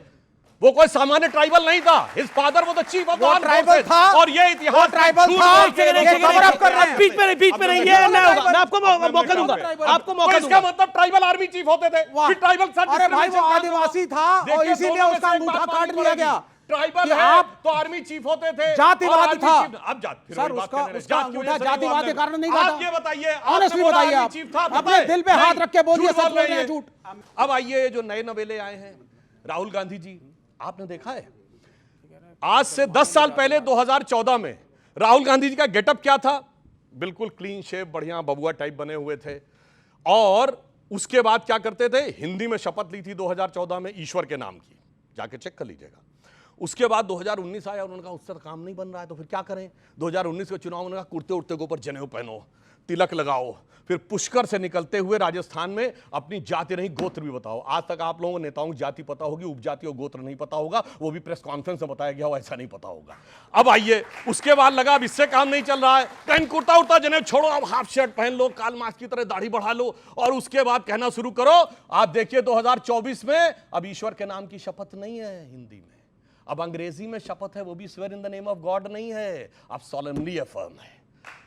S15: वो कोई सामान्य ट्राइबल नहीं था। हिज फादर वो the chief of armed
S17: tribal था,
S15: और ये इतिहास
S17: ट्राइबल था।
S1: बीच में नहीं, ये मैं आपको मौका दूंगा, आपको मौका दूंगा।
S15: इसका मतलब ट्राइबल आर्मी चीफ होते थे, फिर ट्राइबल सर्विस।
S17: अरे भाई वो आदिवासी था और इसीलिए उसका अंगूठा काट लिया गया।
S15: ट्राइबल है तो आर्मी चीफ होते थे,
S17: जातिवाद था।
S15: अब
S17: सर उसका अंगूठा जातिवाद के कारण नहीं काटा।
S15: आप ये बताइए,
S17: ऑनेस्टली बताइए, आप अपने दिल पे हाथ रख के बोलिए, सच बोल रहे हैं झूठ।
S15: अब आइए जो नए नवेले आए हैं, राहुल गांधी जी, आपने देखा है आज से 10 साल पहले 2014 में राहुल गांधी जी का गेटअप क्या था? बिल्कुल क्लीन शेप, बढ़िया बबुआ टाइप बने हुए थे, और उसके बाद क्या करते थे? हिंदी में शपथ ली थी 2014 में ईश्वर के नाम की, जाके चेक कर लीजिएगा। उसके बाद 2019 आया, उन्होंने कहा उससे काम नहीं बन रहा है तो फिर क्या करें। 2019 के चुनाव में उन्होंने कहा कुर्ते उड़ते के ऊपर जनेऊ पहनो, तिलक लगाओ, फिर पुष्कर से निकलते हुए राजस्थान में अपनी जाति नहीं गोत्र भी बताओ। आज तक आप लोगों को नेताओं की जाति पता होगी, उपजाति और गोत्र नहीं पता होगा, वो भी प्रेस कॉन्फ्रेंस में बताया गया हो, ऐसा नहीं पता होगा। अब आइए, उसके बाद लगा अब इससे काम नहीं चल रहा है, कहीं कुर्ता उड़ता जनेऊ छोड़ो, अब हाफ शर्ट पहन लो, काल मार्क्स की तरह दाढ़ी बढ़ा लो, और उसके बाद कहना शुरू करो। आप देखिए 2024 में अब ईश्वर के नाम की शपथ नहीं है हिंदी में, अब अंग्रेजी में शपथ है, वो भी swear in the name of God नहीं है, अब सॉलेमनली अफर्म है।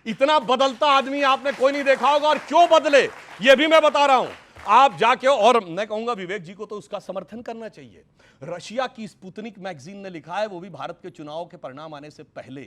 S15: इतना बदलता आदमी आपने कोई नहीं देखा होगा, और क्यों बदले ये भी मैं बता रहा हूं। आप जाके, और मैं कहूंगा विवेक जी को तो उसका समर्थन करना चाहिए। रशिया की स्पुतनिक मैगजीन ने लिखा है, वो भी भारत के चुनाव के परिणाम आने से पहले,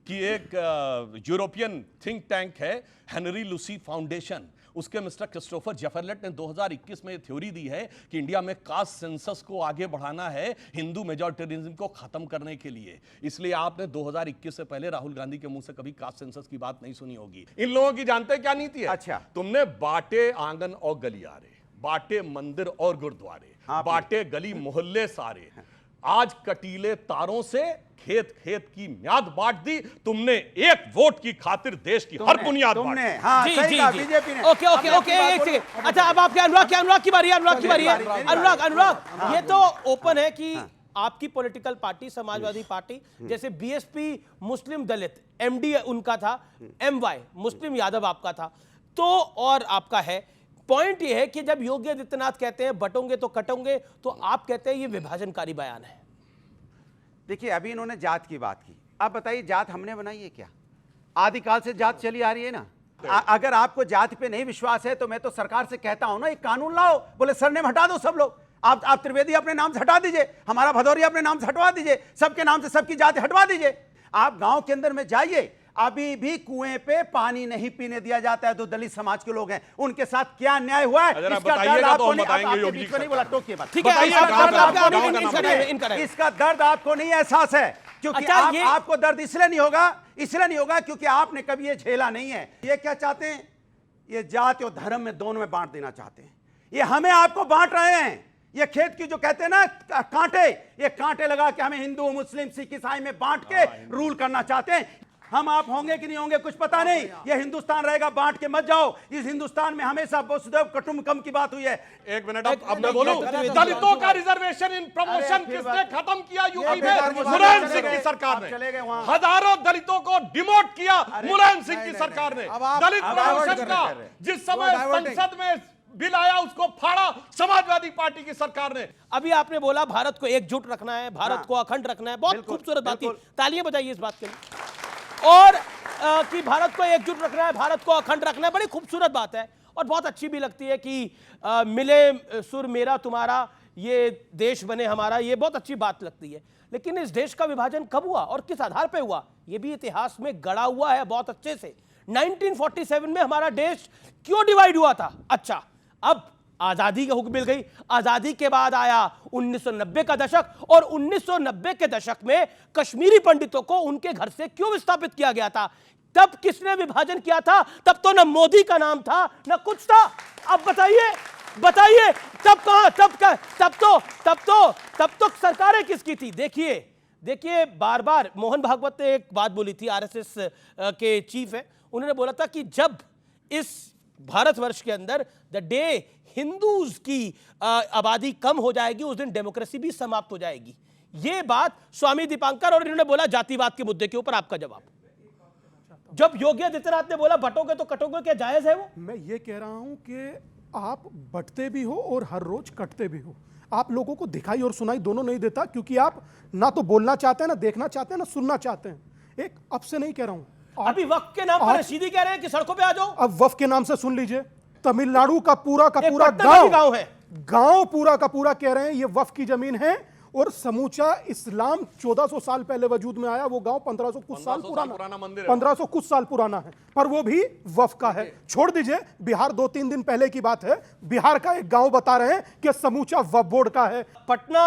S15: कि एक यूरोपियन थिंक टैंक है हेनरी लुसी फाउंडेशन, उसके मिस्टर क्रिस्टोफर जेफरलेट ने 2021 में थ्योरी दी है कि इंडिया में कास्ट सेंसस को आगे बढ़ाना है हिंदू मेजॉरिटेरिज्म को खत्म करने के लिए। इसलिए आपने 2021 से पहले राहुल गांधी के मुंह से कभी कास्ट सेंसस की बात नहीं सुनी होगी। इन लोगों की जानते क्या नीति है? अच्छा, तुमने बांटे आंगन और गलियारे, बांटे मंदिर और गुरुद्वारे, बांटे गली मोहल्ले सारे, आज कटीले तारों से खेत खेत की म्याद बांट दी तुमने, एक वोट की खातिर देश की हर बुनियाद बांट दी।
S16: हाँ,
S1: जी जी जी, ओके ओके ओके, एक सेकंड। अच्छा, अब आपके अनुराग की बारी है, अनुराग ये तो ओपन है कि आपकी पॉलिटिकल पार्टी समाजवादी पार्टी, जैसे बीएसपी मुस्लिम दलित एमडी उनका था, एमवाई मुस्लिम यादव आपका था, तो और आपका है। पॉइंट ये है कि जब योगी आदित्यनाथ कहते हैं बटोंगे तो कटोंगे, तो आप कहते हैं ये विभाजनकारी बयान है।
S16: देखिए, अभी इन्होंने जात की बात की, अब बताइए जात हमने बनाई है क्या? आदिकाल से जात चली आ रही है ना। अगर आपको जात पे नहीं विश्वास है तो मैं तो सरकार से कहता हूं ना, एक कानून लाओ, बोले सरनेम हटा दो सब लोग। आप त्रिवेदी अपने नाम से हटा दीजिए, हमारा भदौरिया अपने नाम से हटवा दीजिए, सबके नाम से सबकी जाति हटवा दीजिए। आप गांव के अंदर में जाइए, अभी भी कुएं पे पानी नहीं पीने दिया जाता है। तो दलित समाज के लोग हैं, उनके साथ क्या अन्याय हुआ है इसका दर्द आपको नहीं बोला, टोकिए बात, इसका दर्द आपको नहीं एहसास है, क्योंकि आपको दर्द इसलिए नहीं होगा क्योंकि आपने कभी ये झेला नहीं है। ये क्या चाहते हैं? ये जाति और धर्म में दोनों में बांट देना चाहते हैं। ये हमें आपको बांट रहे हैं। ये खेत की जो कहते हैं ना कांटे, ये कांटे लगा के हमें हिंदू मुस्लिम सिख ईसाई में बांट के रूल करना चाहते हैं। हम आप होंगे कि नहीं होंगे कुछ पता नहीं, ये हिंदुस्तान रहेगा, बांट के मत जाओ। इस हिंदुस्तान में हमेशा वसुदैव कुटुंबकम की बात हुई है।
S15: एक मिनट, अब मैं बोलूं, दलितों का रिजर्वेशन इन प्रमोशन किसने खत्म किया? यूपी में मुलायम सिंह की सरकार ने। हजारों दलितों को डिमोट किया मुलायम सिंह की सरकार ने। दलित प्रमोशन का जिस समय संसद में बिल आया उसको फाड़ा समाजवादी पार्टी की सरकार ने।
S1: अभी आपने बोला भारत को एकजुट रखना है, भारत को अखंड रखना है, बहुत खूबसूरत बात थी, तालियां बजाइए इस बात के लिए। और कि भारत को एकजुट रखना है, भारत को अखंड रखना है, बड़ी खूबसूरत बात है और बहुत अच्छी भी लगती है कि मिले सुर मेरा तुम्हारा, ये देश बने हमारा, ये बहुत अच्छी बात लगती है। लेकिन इस देश का विभाजन कब हुआ और किस आधार पे हुआ, ये भी इतिहास में गड़ा हुआ है बहुत अच्छे से। 1947 में हमारा देश क्यों डिवाइड हुआ था? अच्छा, अब आजादी का हुक्म मिल गई, आजादी के बाद आया 1990 का दशक, और 1990 के दशक में कश्मीरी पंडितों को उनके घर से क्यों विस्थापित किया गया था? तब किसने विभाजन किया था? तब तो न मोदी का नाम था न कुछ था। अब बताइए तब कहां, तब तो सरकारें किसकी थी? देखिए बार बार मोहन भागवत ने एक बात बोली थी, आरएसएस के चीफ है, उन्होंने बोला था कि जब इस भारतवर्ष के अंदर द डे हिंदूज की आबादी कम हो जाएगी उस दिन डेमोक्रेसी भी समाप्त हो जाएगी। ये बात स्वामी दीपांकर, और इन्होंने बोला जातिवाद के मुद्दे के ऊपर आपका जवाब। जब योगी आदित्यनाथ ने बोला बटोगे तो कटोगे, क्या जायज है वो?
S18: मैं ये कह रहा हूं कि आप बटते भी हो और हर रोज कटते भी हो। आप लोगों को दिखाई और सुनाई दोनों नहीं देता, क्योंकि आप ना तो बोलना चाहते हैं, ना देखना चाहते हैं, ना सुनना चाहते हैं। एक अब से नहीं कह रहा हूं,
S1: अभी वक्फ के नाम पर रशीदी कह रहे हैं कि सड़कों पे आ जाओ।
S18: अब वक्फ के नाम से सुन लीजिए, तमिलनाडु का पूरा
S1: गांव है,
S18: गांव पूरा का पूरा कह रहे हैं ये वक्फ की जमीन है, और समूचा इस्लाम 1400 साल पहले वजूद में आया। वो गांव 1500 कुछ साल पुराना मंदिर है, 1500 कुछ साल पुराना है, पर वो भी वक्फ का है। छोड़ दीजिए बिहार, 2-3 दिन पहले की बात है, बिहार का एक गांव बता रहे हैं कि समूचा वक्फ बोर्ड का है।
S1: पटना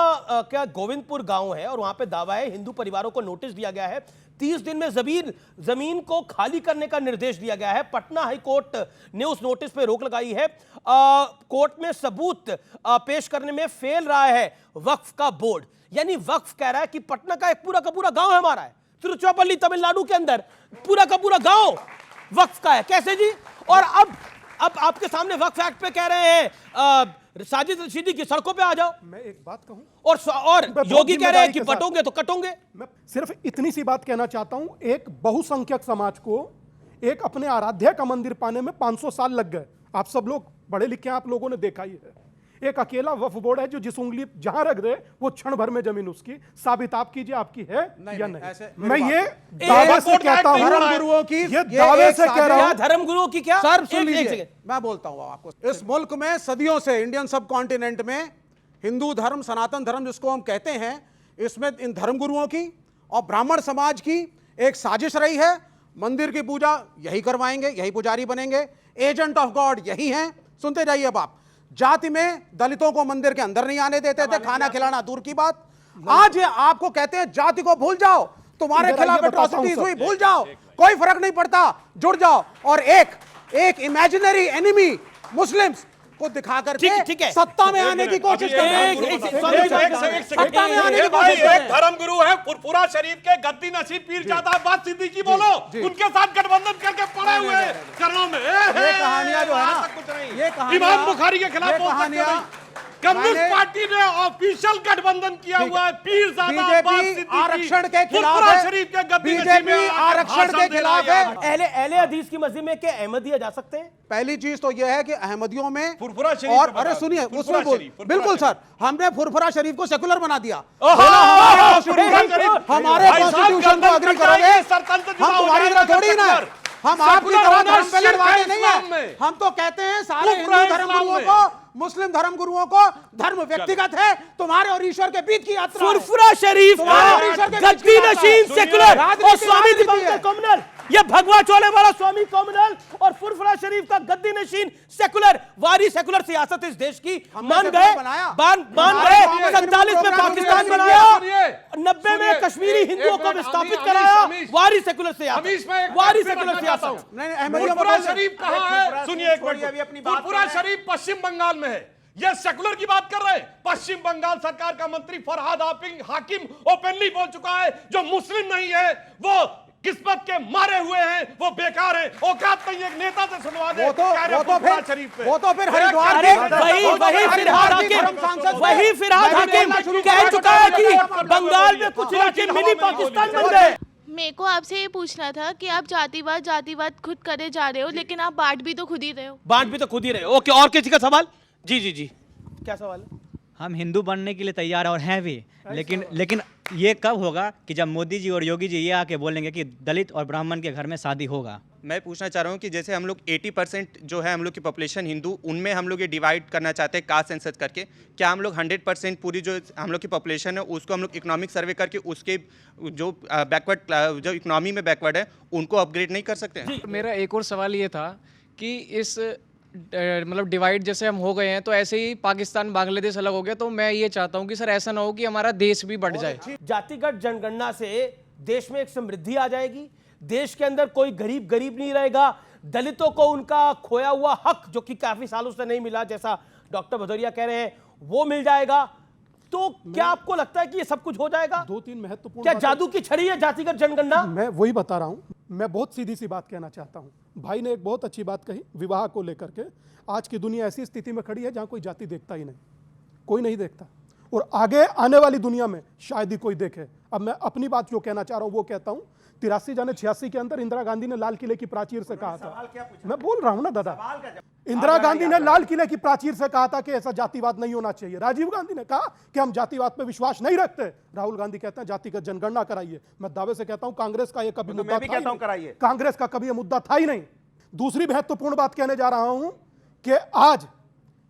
S1: क्या गोविंदपुर गांव है, और वहां पे दावा है हिंदू परिवारों को नोटिस दिया गया है, 30 दिन में जमीन को खाली करने का निर्देश दिया गया है। पटना हाईकोर्ट ने उस नोटिस पे रोक लगाई है। कोर्ट में सबूत पेश करने में फेल रहा है वक्फ का बोर्ड। यानी वक्फ कह रहा है कि पटना का एक पूरा का पूरा गांव हमारा है, तिरुचिरापल्ली तमिलनाडु के अंदर पूरा का पूरा गांव वक्फ का है। कैसे जी? और अब आपके सामने वक्फ एक्ट पे कह रहे हैं साजिद रशीदी की सड़कों पे आ जाओ।
S18: मैं एक बात कहूं,
S1: और योगी कह रहे हैं कि बटोगे तो कटोगे।
S18: मैं सिर्फ इतनी सी बात कहना चाहता हूं, एक बहुसंख्यक समाज को एक अपने आराध्य का मंदिर पाने में 500 साल लग गए। आप सब लोग पढ़े लिखे, आप लोगों ने देखा ही है। एक अकेला वक्फ बोर्ड है जो जिस उंगली जहां रख दे वो क्षण भर में जमीन उसकी। साबित आप कीजिए आपकी है या नहीं। मैं ये दावे से कहता हूं,
S17: धर्मगुरुओं की,
S18: ये दावे से कह रहा हूं।
S1: धर्मगुरुओं की क्या?
S17: सर सुन लीजिए, मैं बोलता हूं आपको। इस मुल्क में सदियों से, इंडियन सब कॉन्टिनेंट में हिंदू धर्म, सनातन धर्म जिसको हम कहते हैं, इसमें इन धर्मगुरुओं की और ब्राह्मण समाज की एक साजिश रही है। मंदिर की पूजा यही करवाएंगे, यही पुजारी बनेंगे, एजेंट ऑफ गॉड यही हैं। सुनते जाइए अब आप। जाति में दलितों को मंदिर के अंदर नहीं आने देते थे, खाना खिलाना दूर की बात। आज ये आपको कहते हैं जाति को भूल जाओ, तुम्हारे खिलाफ एट्रोसिटीज हुई, भूल जाओ, कोई फर्क नहीं पड़ता, जुड़ जाओ। और एक इमेजिनरी एनिमी मुस्लिम्स को दिखा करके सत्ता में आने की कोशिश कर रहे हैं। सत्ता में आने की कोशिश कर रहे हैं।
S15: धर्मगुरु है फुरफुरा शरीफ के गद्दी नसीब पीरजादा अब्बास सिद्दीकी, बोलो उनके साथ गठबंधन करके पड़े हुए चरणों में।
S17: ये कहानियां जो है ना, ये कहानियां
S15: इमाम बुखारी के खिलाफ
S17: कहानियां
S15: कम्युनिस्ट पार्टी ने ऑफिशियल गठबंधन किया हुआ है। पीरजादा अब्बास सिद्दीकी
S17: आरक्षण के खिलाफ है,
S15: शरीफ के गद्दी
S17: बीजेपी आरक्षण के खिलाफ है।
S1: अहले हदीस की मस्जिद में क्या अहमदिया जा सकते हैं?
S17: पहली चीज तो यह है कि अहमदियों में
S15: फुरफुरा शरीफ,
S17: और अरे सुनिए उसमें बिल्कुल सर, हमने फुरफुरा शरीफ को सेकुलर बना दिया। हमारे कॉन्स्टिट्यूशन को अग्री करोगे? हम तुम्हारी तरह थोड़ी ना, हम आपकी तरह धर्म पे लड़वाते नहीं है। हम तो कहते हैं सारे हिंदू धर्मगुरुओं को, मुस्लिम धर्मगुरुओं को धर्म व्यक्तिगत है, तुम्हारे और ईश्वर के बीच की यात्रा।
S1: फुरफुरा शरीफ गद्दी नशीन सेकुलर और स्वामी दीपंकर कम्युनल, ये भगवा चोले वाला स्वामी कम्युनल और फुरफुरा शरीफ का गद्दी नशीन सेकुलर, वारी सेकुलर सियासत इस देश की मान गए। 47 में पाकिस्तान बनाया, 90 में कश्मीरी हिंदुओं को विस्थापित कराया। वारी सेकुलर सियासत, वारी सेकुलर सियासत।
S15: फुरफुरा शरीफ कहां है? सुनिए एक मिनट। फुरफुरा शरीफ पश्चिम बंगाल में है। ये सेकुलर की बात कर रहे हैं। पश्चिम बंगाल सरकार का मंत्री फरहाद हाकिम ओपनली बोल चुका है, जो मुस्लिम नहीं है वो किस्मत के मारे हुए हैं, वो बेकार है। औकात नहीं एक नेता से सुनवा दे।
S17: वो तो फिर हरिद्वार
S1: वही फिरहाद हाकिम कह चुका है कि बंगाल में कुछ इलाके मिनी पाकिस्तान बन गए।
S20: मेरे को आपसे ये पूछना था कि आप जातिवाद खुद करे जा रहे हो, लेकिन आप बांट भी तो खुद ही रहे हो।
S1: बांट भी तो खुद ही रहे हो। ओके, और किसी का सवाल? जी क्या सवाल है?
S21: हम हिंदू बनने के लिए तैयार और हैं भी, लेकिन ये कब होगा कि जब मोदी जी और योगी जी ये आके बोलेंगे कि दलित और ब्राह्मण के घर में शादी होगा?
S22: मैं पूछना चाह रहा हूँ कि जैसे हम लोग 80% जो है हम लोग की पॉपुलेशन हिंदू, उनमें हम लोग ये डिवाइड करना चाहते हैं कास्ट सेंसस करके। क्या हम लोग 100% पूरी जो हम लोग की पॉपुलेशन है उसको हम लोग इकोनॉमिक सर्वे करके उसके जो बैकवर्ड, जो इकोनॉमी में बैकवर्ड है, उनको अपग्रेड नहीं कर सकते हैं?
S19: मेरा एक और सवाल ये था कि इस मतलब डिवाइड जैसे हम हो गए हैं, तो ऐसे ही पाकिस्तान बांग्लादेश अलग हो गया, तो मैं ये चाहता हूँ कि सर ऐसा ना हो कि हमारा देश भी बढ़ जाए।
S1: जातिगत जनगणना से देश में एक समृद्धि आ जाएगी, देश के अंदर कोई गरीब नहीं रहेगा, दलितों को उनका खोया हुआ हक जो कि काफी सालों से नहीं मिला, जैसा डॉक्टर भदौरिया कह रहे हैं, वो मिल जाएगा। तो क्या आपको लगता है कि ये सब कुछ हो जाएगा?
S18: 2-3 महत्वपूर्ण,
S1: क्या जादू की छड़ी है जातिगत जनगणना?
S18: मैं वही बता रहा हूं। मैं बहुत सीधी सी बात कहना चाहता हूं। भाई ने एक बहुत अच्छी बात कही विवाह को लेकर के। आज की दुनिया ऐसी स्थिति में खड़ी है जहां कोई जाति देखता ही नहीं, कोई नहीं देखता, और आगे आने वाली दुनिया में शायद ही कोई देखे। अब मैं अपनी बात जो कहना चाह रहा हूं वो कहता हूं। 83 जाने 86 के अंदर इंदिरा गांधी ने लाल किले की प्राचीर से कहा था, मैं बोल रहा हूं ना दादा, इंदिरा गांधी ने लाल किले की प्राचीर से कहा था कि ऐसा जातिवाद नहीं होना चाहिए। राजीव गांधी ने कहा कि हम जातिवाद पे विश्वास नहीं रखते। राहुल गांधी कहते हैं जातिगत जनगणना कराइए। मैं दावे से कहता हूं कांग्रेस का ये कभी मुद्दा था ही नहीं, कांग्रेस का कभी ये मुद्दा था ही नहीं। दूसरी महत्वपूर्ण बात कहने जा रहा हूं कि आज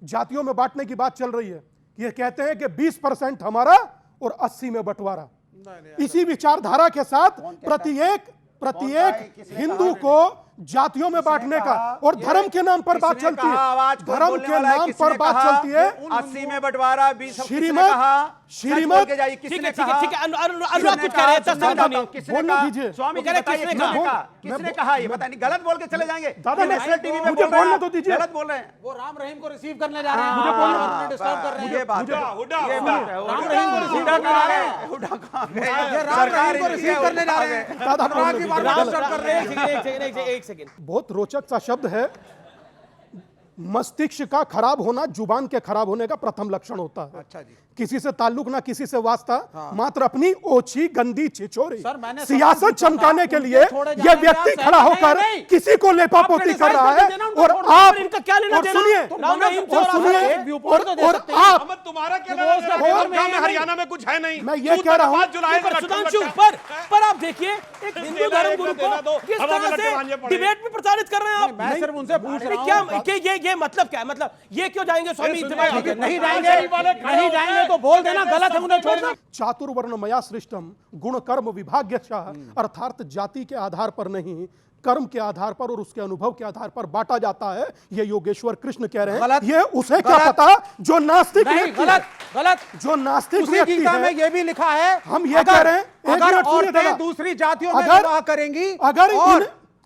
S18: जातियों में बांटने की बात चल रही है। ये कहते हैं कि 20% हमारा और 80 में बंटवारा। इसी विचारधारा के साथ प्रत्येक हिंदू को जातियों में बांटने का, और धर्म के नाम पर बात चलती है, धर्म के नाम पर बात चलती है।
S16: 80 में बंटवारा 20
S18: श्रीमत
S16: श्रीमत
S1: ठीक है ठीक है अनुराग कुछ कह रहे हैं,
S18: बोलने दीजिए।
S16: स्वामी जी बताइए किसने कहा? ये बताइए, गलत बोल के चले जाएंगे।
S18: दादा
S16: नेशनल टीवी में
S18: मुझे बोलने तो दीजिए।
S16: गलत बोल रहे हैं।
S17: वो राम रहीम को रिसीव करने जा रहे हैं,
S18: मुझे बोलने
S17: डिस्टर्ब कर रहे हैं।
S16: ये बात है,
S17: राम रहीम को रिसीव करने जा रहे हैं, सरकार को रिसीव करने जा रहे हैं। अनुराग की बात डिस्टर्ब कर रहे हैं।
S1: एक सेकंड,
S18: बहुत रोचक सा शब्द है। मस्तिष्क का खराब होना जुबान के खराब होने का प्रथम लक्षण होता है।
S17: अच्छा जी,
S18: किसी से ताल्लुक ना किसी से वास्ता, मात्र अपनी ओछी गंदी छिछोरी
S17: मैंने
S18: सियासत चमकाने के लिए यह व्यक्ति खड़ा होकर किसी को लेपापोती कर रहा है। और आप
S1: इनका क्या लेना देना?
S18: सुनिए और आप
S15: तुम्हारा क्या लेना? हरियाणा में कुछ है नहीं।
S18: मैं ये कह रहा हूँ
S1: सुधांशु, पर आप देखिए एक हिंदू धर्मगुरु को किस तरह से डिबेट में प्रसारित कर रहे हैं आप।
S17: मैं सिर्फ उनसे पूछ रहा हूं
S1: क्या ये मतलब क्या है? मतलब ये क्यों जाएंगे स्वामी?
S17: नहीं जाएंगे तो बोल देना, गलत है उन्हें छोड़ना।
S18: चातुर्वर्णमया सृष्टम गुण कर्म विभाग्यशः, अर्थात जाति के आधार पर नहीं, कर्म के आधार पर और उसके अनुभव के आधार पर बांटा जाता है। ये योगेश्वर कृष्ण कह रहे हैं। ये उसे क्या पता जो नास्तिक
S17: गलत
S18: जो नास्तिक
S17: उसी गीता में ये भी लिखा है।
S18: हम ये कह रहे हैं
S17: अगर औरतें दूसरी जातियों में विवाह करेंगी,
S18: अगर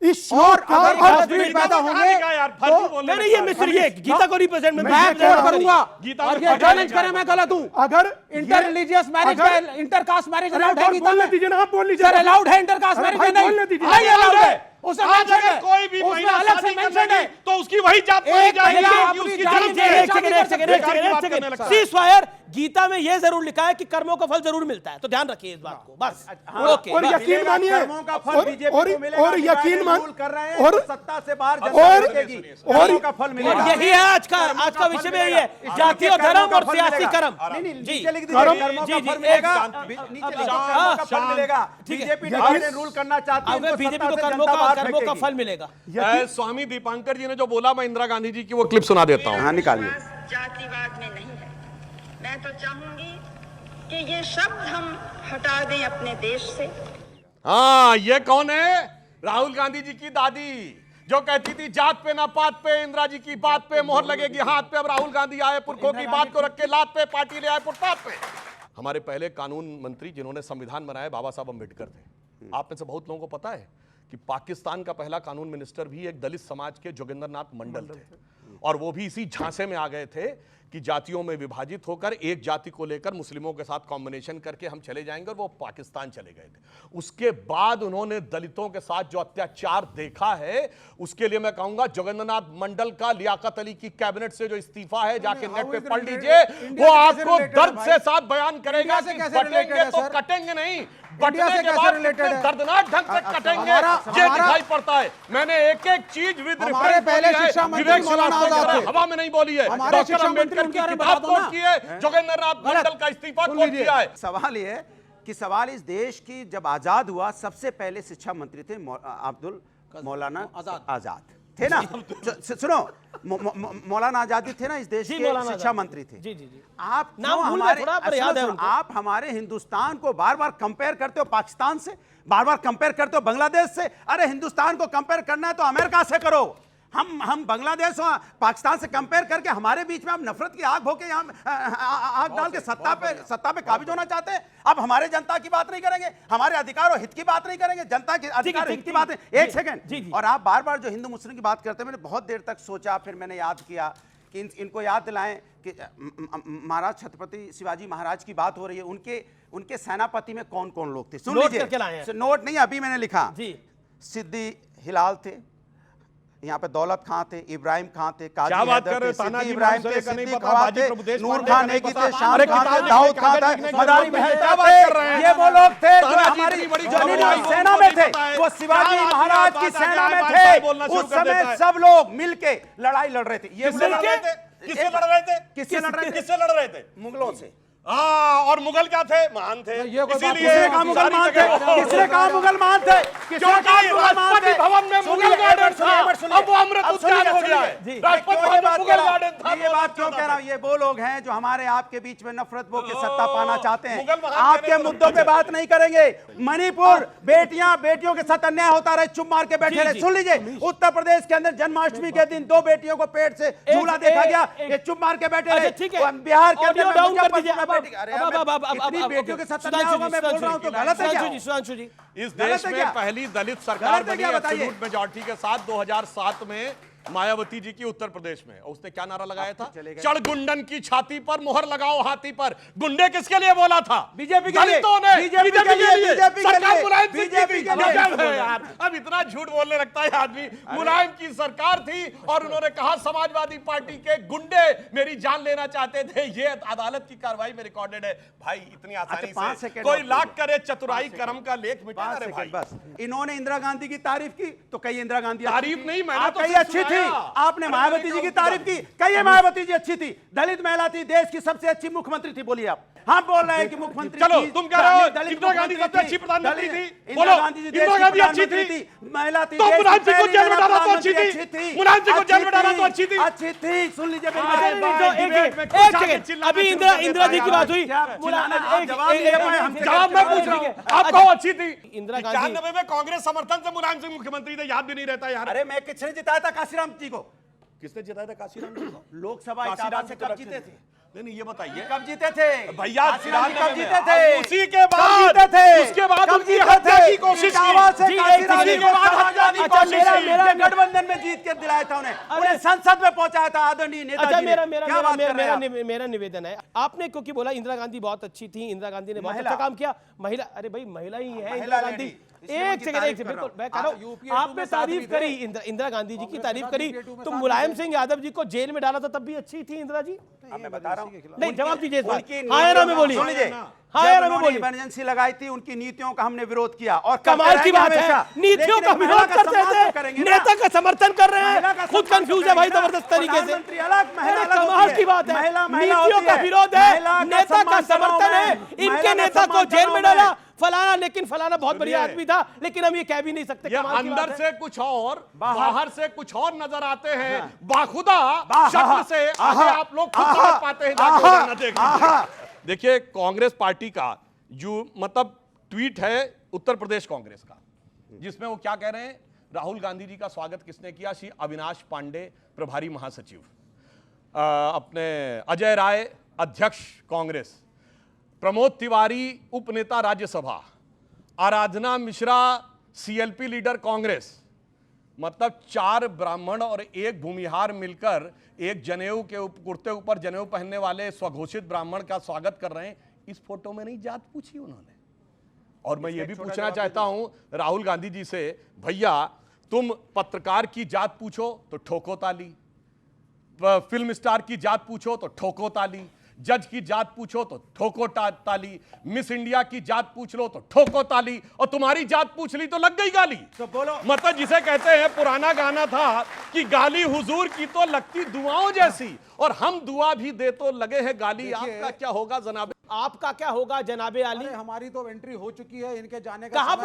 S18: इस श्लोक का अर्थ
S17: पैदा होंगे तो
S1: नहीं, ये मिस्र ये गीता को रिप्रेजेंट
S17: मैं करूंगा और ये चैलेंज करें मैं गलत हूं।
S18: अगर
S17: इंटर रिलीजियस मैरिज का, इंटरकास्ट मैरिज अलाउड है गीता में?
S18: दीजिए ना, आप बोल लीजिए।
S17: सर अलाउड है इंटरकास्ट मैरिज या नहीं? नहीं अलाउड है। उसमें
S15: अगर कोई भी महिला
S17: अलग से
S15: शादी
S17: मेंशन
S15: करने
S17: है
S15: गई तो उसकी वही जात मानी जाएगी।
S1: सीज़फायर गीता में यह जरूर लिखा है कि कर्मों का फल जरूर मिलता है, तो ध्यान रखिए इस बात को बस। ओके,
S18: और यकीन मानिए,
S16: कर्मों का फल बीजेपी को मिलेगा,
S18: और यकीन मान
S16: कर रहे हैं
S18: और
S16: सत्ता से बाहर कर्मों का फल मिलेगा।
S1: यही है आज का विषय में, यही है जाति और धर्म और सियासी कर्म।
S16: जी कर्मों का फल मिलेगा, फल मिलेगा। बीजेपी रूल करना चाहती है,
S1: बीजेपी को कर्मों का फल मिलेगा।
S15: स्वामी दीपांकर जी ने जो बोला, मैं इंदिरा गांधी जी की वो क्लिप सुना देता हूँ।
S16: हाँ निकालिए।
S2: जातिवाद में नहीं है। मैं तो चाहूंगी कि ये शब्द हम हटा दें अपने देश से।
S15: हाँ, ये कौन है? राहुल गांधी जी की दादी जो कहती थी जात पे ना पात पे, इंदिरा जी की बात पे मोहर लगेगी हाथ पे। अब राहुल गांधी आए, पुरखों की बात को रख के लात पे, पार्टी ले आए फुटपाथ पे। हमारे पहले कानून मंत्री जिन्होंने संविधान बनाया बाबा साहब अम्बेडकर थे। आप में से बहुत लोगों को पता है कि पाकिस्तान का पहला कानून मिनिस्टर भी एक दलित समाज के जोगिंदरनाथ मंडल थे, और वो भी इसी झांसे में आ गए थे कि जातियों में विभाजित होकर एक जाति को लेकर मुस्लिमों के साथ कॉम्बिनेशन करके हम चले जाएंगे, और वो पाकिस्तान चले गए थे। उसके बाद उन्होंने दलितों के साथ जो अत्याचार देखा है, उसके लिए मैं कहूंगा जोगिंदरनाथ मंडल का लियाकत अली की कैबिनेट से जो इस्तीफा है, जाके नेट पे पढ़ लीजिए, वो आपको दर्द से साथ बयान करेगा कि बटेंगे तो कटेंगे नहीं, बटने के बाद दर्दनाक ढंग से कटेंगे, ये दिखाई पड़ता है। मैंने एक एक चीज विद
S17: हमारे पहले शिक्षा मंत्री मौलाना आजाद थे,
S15: हवा में नहीं बोली है। डॉक्टर अम्बेडकर की किताब कोट की है, जोगिंदरनाथ मंडल का इस्तीफा कोट किया है।
S16: सवाल ये है कि सवाल इस देश की जब आजाद हुआ, सबसे पहले शिक्षा मंत्री थे अब्दुल मौलाना आजाद थे ना। सुनो, मौलाना आजादी थे ना इस देश के शिक्षा मंत्री थे।
S1: जी जी जी।
S16: आप आप हमारे हिंदुस्तान को बार बार कंपेयर करते हो पाकिस्तान से, बार बार कंपेयर करते हो बांग्लादेश से। अरे हिंदुस्तान को कंपेयर करना है तो अमेरिका से करो। हम बांग्लादेश और पाकिस्तान से कंपेयर करके हमारे बीच में आप नफरत की आग भोके यहाँ आग डाल के सत्ता पे काबिज होना चाहते हैं। अब हमारे जनता की बात नहीं करेंगे, हमारे अधिकार और हित की बात नहीं करेंगे, जनता के अधिकार और हित की बात है। एक सेकंड, और आप बार बार जो हिंदू मुस्लिम की बात करते हैं, मैंने बहुत देर तक सोचा, फिर मैंने याद किया कि इनको याद दिलाएं कि महाराज छत्रपति शिवाजी महाराज की बात हो रही है, उनके सेनापति में कौन कौन लोग थे, सुन लीजिए। नोट नहीं, अभी मैंने लिखा। सिद्दी हिलाल थे, यहाँ पे दौलत खां थे, इब्राहिम खां थे, काजी हैदर थे, सिद्दी इब्राहिम थे, सिद्दी खवा थे, नूर खान नेगी थे, शाम खान थे, दाऊद खान था, मदारी महल थे। ये वो लोग थे जो हमारी सेना में थे, वो शिवाजी महाराज की सेना में थे। उस समय सब लोग मिलके लड़ाई लड़ रहे थे। ये
S15: किससे लड़ रहे थे? किससे लड़ रहे थे?
S16: मुगलों से।
S15: और मुगल क्या थे? महान थे।
S16: किसने कहा मुगल महान थे? किसने कहा मुगल महान थे?
S15: क्योंकि राष्ट्रपति भवन में मुगल गार्डन था। अब वो अमृत उद्यान हो गया है। राजपथ भवन में मुगल गार्डन था।
S16: ये बात क्यों कह रहा हूं? ये वो लोग हैं जो हमारे आपके बीच में नफरत बो के सत्ता पाना चाहते हैं। आपके मुद्दों पे बात नहीं करेंगे। मणिपुर बेटियों के साथ अन्याय होता रहे, चुप मार के बैठे रहे। सुन लीजिए, उत्तर प्रदेश के अंदर जन्माष्टमी के दिन 2 बेटियों को पेट से झूला देखा गया, ये चुप मार के बैठे रहे। बिहार के अंदर इतनी बेटियों के साथ अन्याय होगा, मैं बोल रहा हूं तो गलत है क्या?
S1: सुधांशु जी,
S15: इस देश में पहली दलित सरकार बनी एब्सोल्यूट मेजॉरिटी के साथ 2007 में मायावती जी की उत्तर प्रदेश में। उसने क्या नारा लगाया था? चढ़ गुंडन की छाती पर, मोहर लगाओ हाथी पर। गुंडे किसके लिए बोला था?
S16: बीजेपी के लिए।
S15: बीजेपी के लिए। सरकार मुलायम सिंह
S16: बीजेपी
S15: की गजब है यार। अब इतना झूठ बोलने लगता है आदमी। मुलायम की सरकार थी और उन्होंने कहा समाजवादी पार्टी के गुंडे मेरी जान लेना चाहते थे। ये अदालत की कार्रवाई में रिकॉर्डेड है। भाई इतनी आसानी से कोई लाख करे चतुराई कर्म का लेख मिटा रे भाई।
S16: बस इन्होंने इंदिरा गांधी की तारीफ की तो कई इंदिरा गांधी
S15: तारीफ नहीं, मैंने तो
S16: कई अच्छी थी। आपने मायावती जी की तारीफ की, कहिए मायावती जी अच्छी थी, दलित महिला थी, देश की सबसे अच्छी मुख्यमंत्री थी। बोलिए आप। हम बोल रहे हैं कि मुख्यमंत्री
S15: चलो तुम कह रहे हो इंदिरा गांधी सबसे अच्छी प्रधानमंत्री थी। बोलो इंदिरा गांधी अच्छी थी,
S16: महिला थी,
S15: तो मुलायम सिंह को जेल में डाला तो अच्छी थी। मुलायम सिंह को जेल में डाला तो अच्छी थी।
S16: अच्छी थी। सुन लीजिए
S1: एक सेकंड, अभी इंदिरा जी की बात हुई,
S15: जवाब मैं पूछ रहा हूँ। आप कहो अच्छी थी। इंदिरा गांधी 95 में कांग्रेस समर्थन से मुलायम सिंह मुख्यमंत्री थे, याद भी नहीं रहता यार।
S16: अरे मैं किसने जिताया था? काशीराम जी को।
S15: किसने जिताया था काशीराम जी को?
S16: लोकसभा काशीराम से कब जीते थे?
S15: नहीं ये बताइए
S16: कब जीते थे
S15: भैया?
S16: कब जीते थे?
S15: उसी के बाद
S16: जीते थे।
S15: उसके बाद उनकी हत्या की कोशिश
S16: की। गठबंधन में जीत के दिलाया था उन्हें संसद में पहुंचाया था आदरणीय नेताजी ने।
S1: मेरा निवेदन है, आपने क्योंकि बोला इंदिरा गांधी बहुत अच्छी थी, इंदिरा गांधी ने बहुत अच्छा काम किया। महिला, अरे भाई महिला ही है इंदिरा गांधी। एक सेकंड बिल्कुल मैं कह रहा हूं, आपने तारीफ करी इंदिरा गांधी जी की तारीफ करी, तो मुलायम सिंह यादव जी को जेल में डाला था तब भी अच्छी थी इंदिरा जी?
S16: मैं बता रहा हूं।
S1: नहीं जवाब दीजिए। हाँ या ना में बोलिए।
S16: इमरजेंसी लगाई थी, उनकी नीतियों का हमने विरोध किया और
S1: कमाल की बात है, नीतियों का विरोध करते थे, नेता का समर्थन कर रहे हैं, खुद कंफ्यूज है भाई जबरदस्त तरीके से। कमाल की बात है, नीतियों का विरोध है, नेता का समर्थन है, इनके नेता को जेल में डाला फलाना, लेकिन फलाना बहुत बढ़िया आदमी था, लेकिन हम ये कह भी नहीं सकते।
S15: ये अंदर से कुछ और बाहर से कुछ और नजर आते हैं। बाखुदा शक्ल से आगे आप लोग खुद समझ पाते हैं। देखिए कांग्रेस पार्टी का जो मतलब ट्वीट है उत्तर प्रदेश कांग्रेस का, जिसमें वो क्या कह रहे हैं? राहुल गांधी जी का स्वागत किसने किया? श्री अविनाश पांडे प्रभारी महासचिव, अपने अजय राय अध्यक्ष कांग्रेस, प्रमोद तिवारी उपनेता राज्यसभा, आराधना मिश्रा सीएलपी लीडर कांग्रेस, मतलब 4 ब्राह्मण और 1 भूमिहार मिलकर एक जनेऊ के कुर्ते ऊपर जनेऊ पहनने वाले स्वघोषित ब्राह्मण का स्वागत कर रहे हैं। इस फोटो में नहीं जात पूछी उन्होंने। और मैं ये भी पूछना चाहता हूं राहुल गांधी जी से, भैया तुम पत्रकार की जात पूछो तो ठोको ताली, फिल्म स्टार की जात पूछो तो ठोको ताली, जज की जात पूछो तो ठोको ताली, मिस इंडिया की जात पूछ लो तो ठोको ताली, और तुम्हारी जात पूछ ली तो लग गई गाली।
S16: तो बोलो
S15: मतलब जिसे कहते हैं, पुराना गाना था कि गाली हुजूर की तो लगती दुआओं जैसी, और हम दुआ भी दे तो लगे हैं गाली। आपका क्या होगा जनाबे?
S1: आपका क्या होगा जनाबे आली?
S17: हमारी तो एंट्री हो चुकी है, इनके जाने का
S1: कहां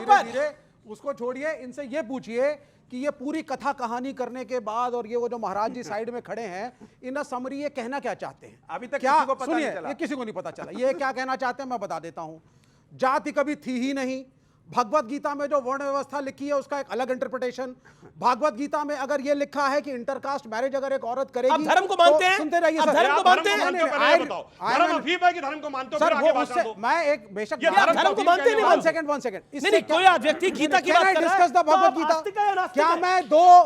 S1: पर?
S17: उसको छोड़िए, इनसे ये पूछिए कि ये पूरी कथा कहानी करने के बाद और ये वो जो महाराज जी साइड में खड़े हैं, इन समरी ये कहना क्या चाहते हैं?
S16: अभी तक
S17: क्या
S16: किसी को पता नहीं चला।
S17: ये किसी को नहीं पता चला ये क्या कहना चाहते हैं, मैं बता देता हूं। जाति कभी थी ही नहीं। भगवत गीता में जो वर्ण व्यवस्था लिखी है उसका एक अलग इंटरप्रिटेशन। भागवत गीता में अगर ये लिखा है कि इंटरकास्ट मैरिज अगर एक औरत करेगी,
S1: आप धर्म को मानते हैं?
S17: सुनते रहिए सर।
S1: धर्म को मानते हैं?
S15: धर्म अफीम है कि धर्म को मानते हो?
S17: मैं एक बेशक
S1: धर्म को मानते नहीं।
S17: 1 सेकंड
S1: नहीं, कोई व्यक्ति गीता की बात कर रहा है,
S17: डिस्कस द भगवत गीता। क्या मैं दो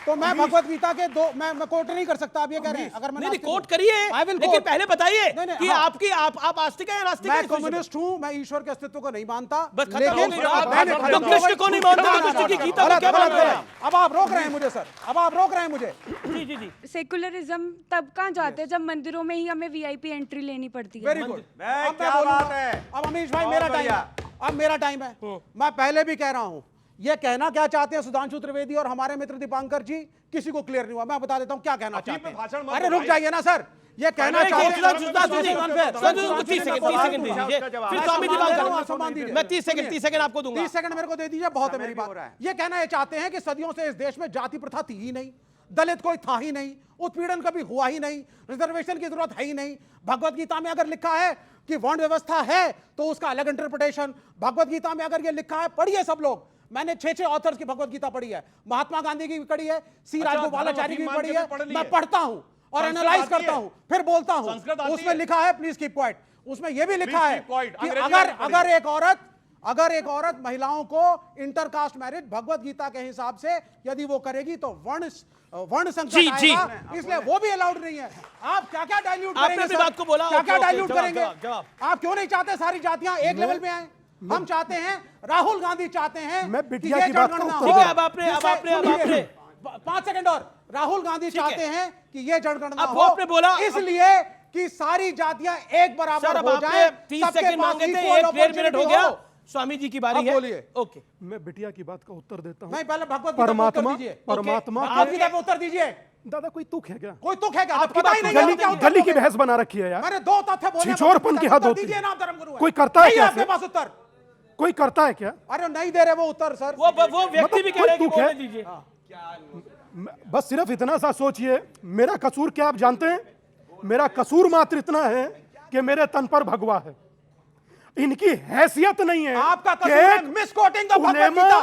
S17: तो मैं भगवत गीता के मैं कोट नहीं कर सकता। आप ये कह रहे हैं अगर मैं
S1: कोट करिए, लेकिन पहले बताइए कि आप आस्तिक हैं या नास्तिक हैं?
S17: मैं कम्युनिस्ट हूं, मैं ईश्वर के अस्तित्व को नहीं मानता।
S1: तो कृष्ण को नहीं मानता, कृष्ण की गीता को क्या मानते हैं?
S17: अब आप रोक रहे हैं मुझे सर, अब आप रोक रहे हैं मुझे।
S1: जी
S4: सेकुलरिज्म तब कहाँ जाते हैं जब मंदिरों में ही हमें वीआईपी एंट्री लेनी पड़ती है।
S17: वेरी गुड, क्या बात है। अब अमीश भाई मेरा टाइम है, अब मेरा टाइम है। मैं पहले भी कह रहा हूं ये कहना क्या चाहते हैं सुधांशु त्रिवेदी और हमारे मित्र दीपांकर जी, किसी को क्लियर नहीं हुआ। मैं बता देता हूं क्या कहना चाहते हैं। अरे रुक जाइए ना सर, ये कहना चाहते हैं।
S1: मैं 30 सेकंड आपको दूंगा।
S17: 30 सेकंड मेरे को दे दीजिए, बहुत है मेरी बात। ये कहना ये चाहते हैं कि सदियों से इस देश में जाति प्रथा थी ही नहीं, दलित कोई था ही नहीं, उत्पीड़न कभी हुआ ही नहीं, रिजर्वेशन की जरूरत है ही नहीं। भगवत गीता में अगर लिखा है कि वर्ण व्यवस्था है तो उसका अलग इंटरप्रिटेशन। भगवत गीता में अगर ये लिखा है, पढ़िए सब लोग, मैंने 6 ऑथर्स की भगवत गीता पढ़ी है, महात्मा गांधी की भी पढ़ी है, सी राजगोपालाचारी की भी पढ़ी है। मैं पढ़ता हूं और एनालाइज करता हूं, फिर बोलता हूं। उसमें लिखा है, प्लीज कीप क्वाइट, उसमें यह भी लिखा है कि अगर एक औरत महिलाओं को इंटरकास्ट मैरिज भगवत गीता के हिसाब से यदि वो करेगी तो वर्ण संकट आएगा, इसलिए वो भी अलाउड नहीं है। आप क्या क्या डाइल्यूट करेंगे,
S1: बात को बोला,
S17: क्या क्या डाइल्यूट करेंगे? आप क्यों नहीं चाहते सारी जातियां एक लेवल पे आए? हम चाहते हैं, राहुल गांधी चाहते हैं,
S18: मैं बिटिया की बात करता हूं।
S1: अब आपने
S17: 5 सेकंड और, राहुल गांधी चाहते हैं कि ये जनगणना
S1: हो, आपने बोला
S17: इसलिए कि सारी जातियां एक बराबर हो जाएं।
S1: 30 सेकंड मांगे थे, 1.5 मिनट हो गया। स्वामी जी की बारी है,
S17: बोलिए।
S1: ओके,
S18: मैं बिटिया की बात का उत्तर देता हूं।
S17: नहीं, पहले भगवत गीता का उत्तर दीजिए।
S18: परमात्मा
S17: के उत्तर दीजिए।
S18: दादा कोई तुक है क्या?
S17: कोई तुक है क्या? पता ही नहीं,
S18: गली की बहस बना रखी है यार।
S17: मैंने 2 तथ्य बोले,
S18: छिछोरपन की हद होती है। कोई करता है क्या?
S17: आपके पास उत्तर
S18: कोई करता है क्या?
S17: अरे नहीं दे रहे वो उत्तर सर,
S1: वो व्यक्ति भी कह रहे हैं कि बोलने दीजिए।
S18: बस सिर्फ इतना सा सोचिए, मेरा कसूर क्या आप जानते हैं? मेरा कसूर मात्र इतना है कि मेरे तन पर भगवा है, इनकी हैसियत नहीं है।
S17: आपका कसूर है मिसकोटिंग द भगवत गीता।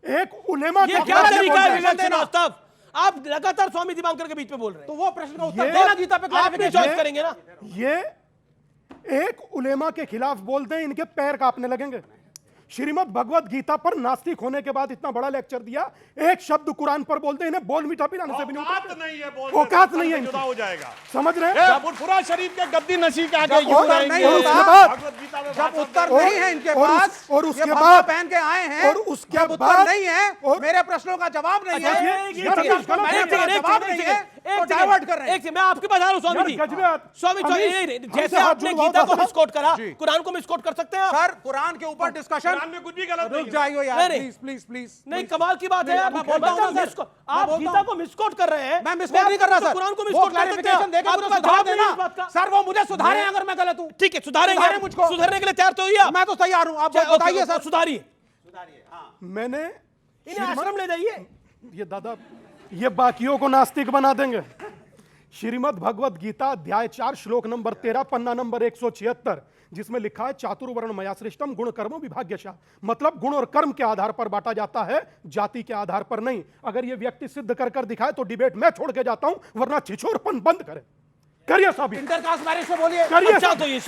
S18: एक उलेमा
S1: ये क्या तरीका है विवेक श्रीवास्तव? आप लगातार स्वामी दीपांकर के बीच में बोल रहे हैं।
S17: तो वो प्रश्न का उत्तर देना गीता पे
S1: आपने चॉइस करेंगे ना।
S18: ये एक उलेमा के खिलाफ बोल दें, इनके पैर कांपने लगेंगे। श्रीमद् भगवत गीता पर नास्तिक होने के बाद इतना बड़ा लेक्चर दिया, एक शब्द कुरान पर बोलते हैं, इन्हें बोल मीठा पिलाने से भी नहीं
S15: औकात नहीं है, बोल
S18: औकात नहीं है,
S15: जुदा हो जाएगा।
S18: समझ रहे हैं?
S15: फुरा शरीफ के गद्दी नशी के आगे
S17: जब उत्तर नहीं है इनके पास,
S18: और उसके बाद
S17: पहन के आए हैं,
S18: और उसके बाद
S17: नहीं है, मेरे प्रश्नों का जवाब नहीं है, डाइवर्ट कर रहे हैं।
S1: मैं आपके पास आ रहा हूं स्वामी जी। स्वामी जैसे आपने गीता को मिसकोट करा, कुरान को मिसकोट कर सकते हैं
S17: सर? कुरान के ऊपर डिस्कशन
S15: में कुछ भी गलत
S17: रुक जाइए यार, प्लीज।
S1: नहीं, कमाल की बात है, आप गीता को मिसकोट कर रहे हैं।
S17: मैं मिसकोट नहीं कर रहा सर,
S1: कुरान को मिसकोट कर सकते हैं।
S17: देके मुझे सुधार देना सर, वो मुझे सुधारें अगर मैं गलत हूं।
S1: ठीक है, सुधारेंगे मुझको, सुधारने के लिए तैयार तो होइए।
S17: मैं तो तैयार हूं, आप बताइए सर।
S1: सुधारिए।
S18: मैंने
S1: इन्हें आश्रम ले जाइए।
S18: ये दादा, ये बाकियों को नास्तिक बना देंगे। श्रीमद् भगवत गीता अध्याय 4 श्लोक नंबर 13 पन्ना नंबर 176, जिसमें लिखा है चातुर्वर्ण मया सृष्टम गुण कर्मो विभाग्यशः, मतलब गुण और कर्म के आधार पर बांटा जाता है, जाति के आधार पर नहीं। अगर ये व्यक्ति सिद्ध कर दिखाए तो डिबेट मैं छोड़ के जाता हूं, वरना छिछोरपन बंद करें। करिए साबित,
S17: इंटरकास्ट मैरिज से बोलिए।
S18: करिए,
S1: शांत होइए।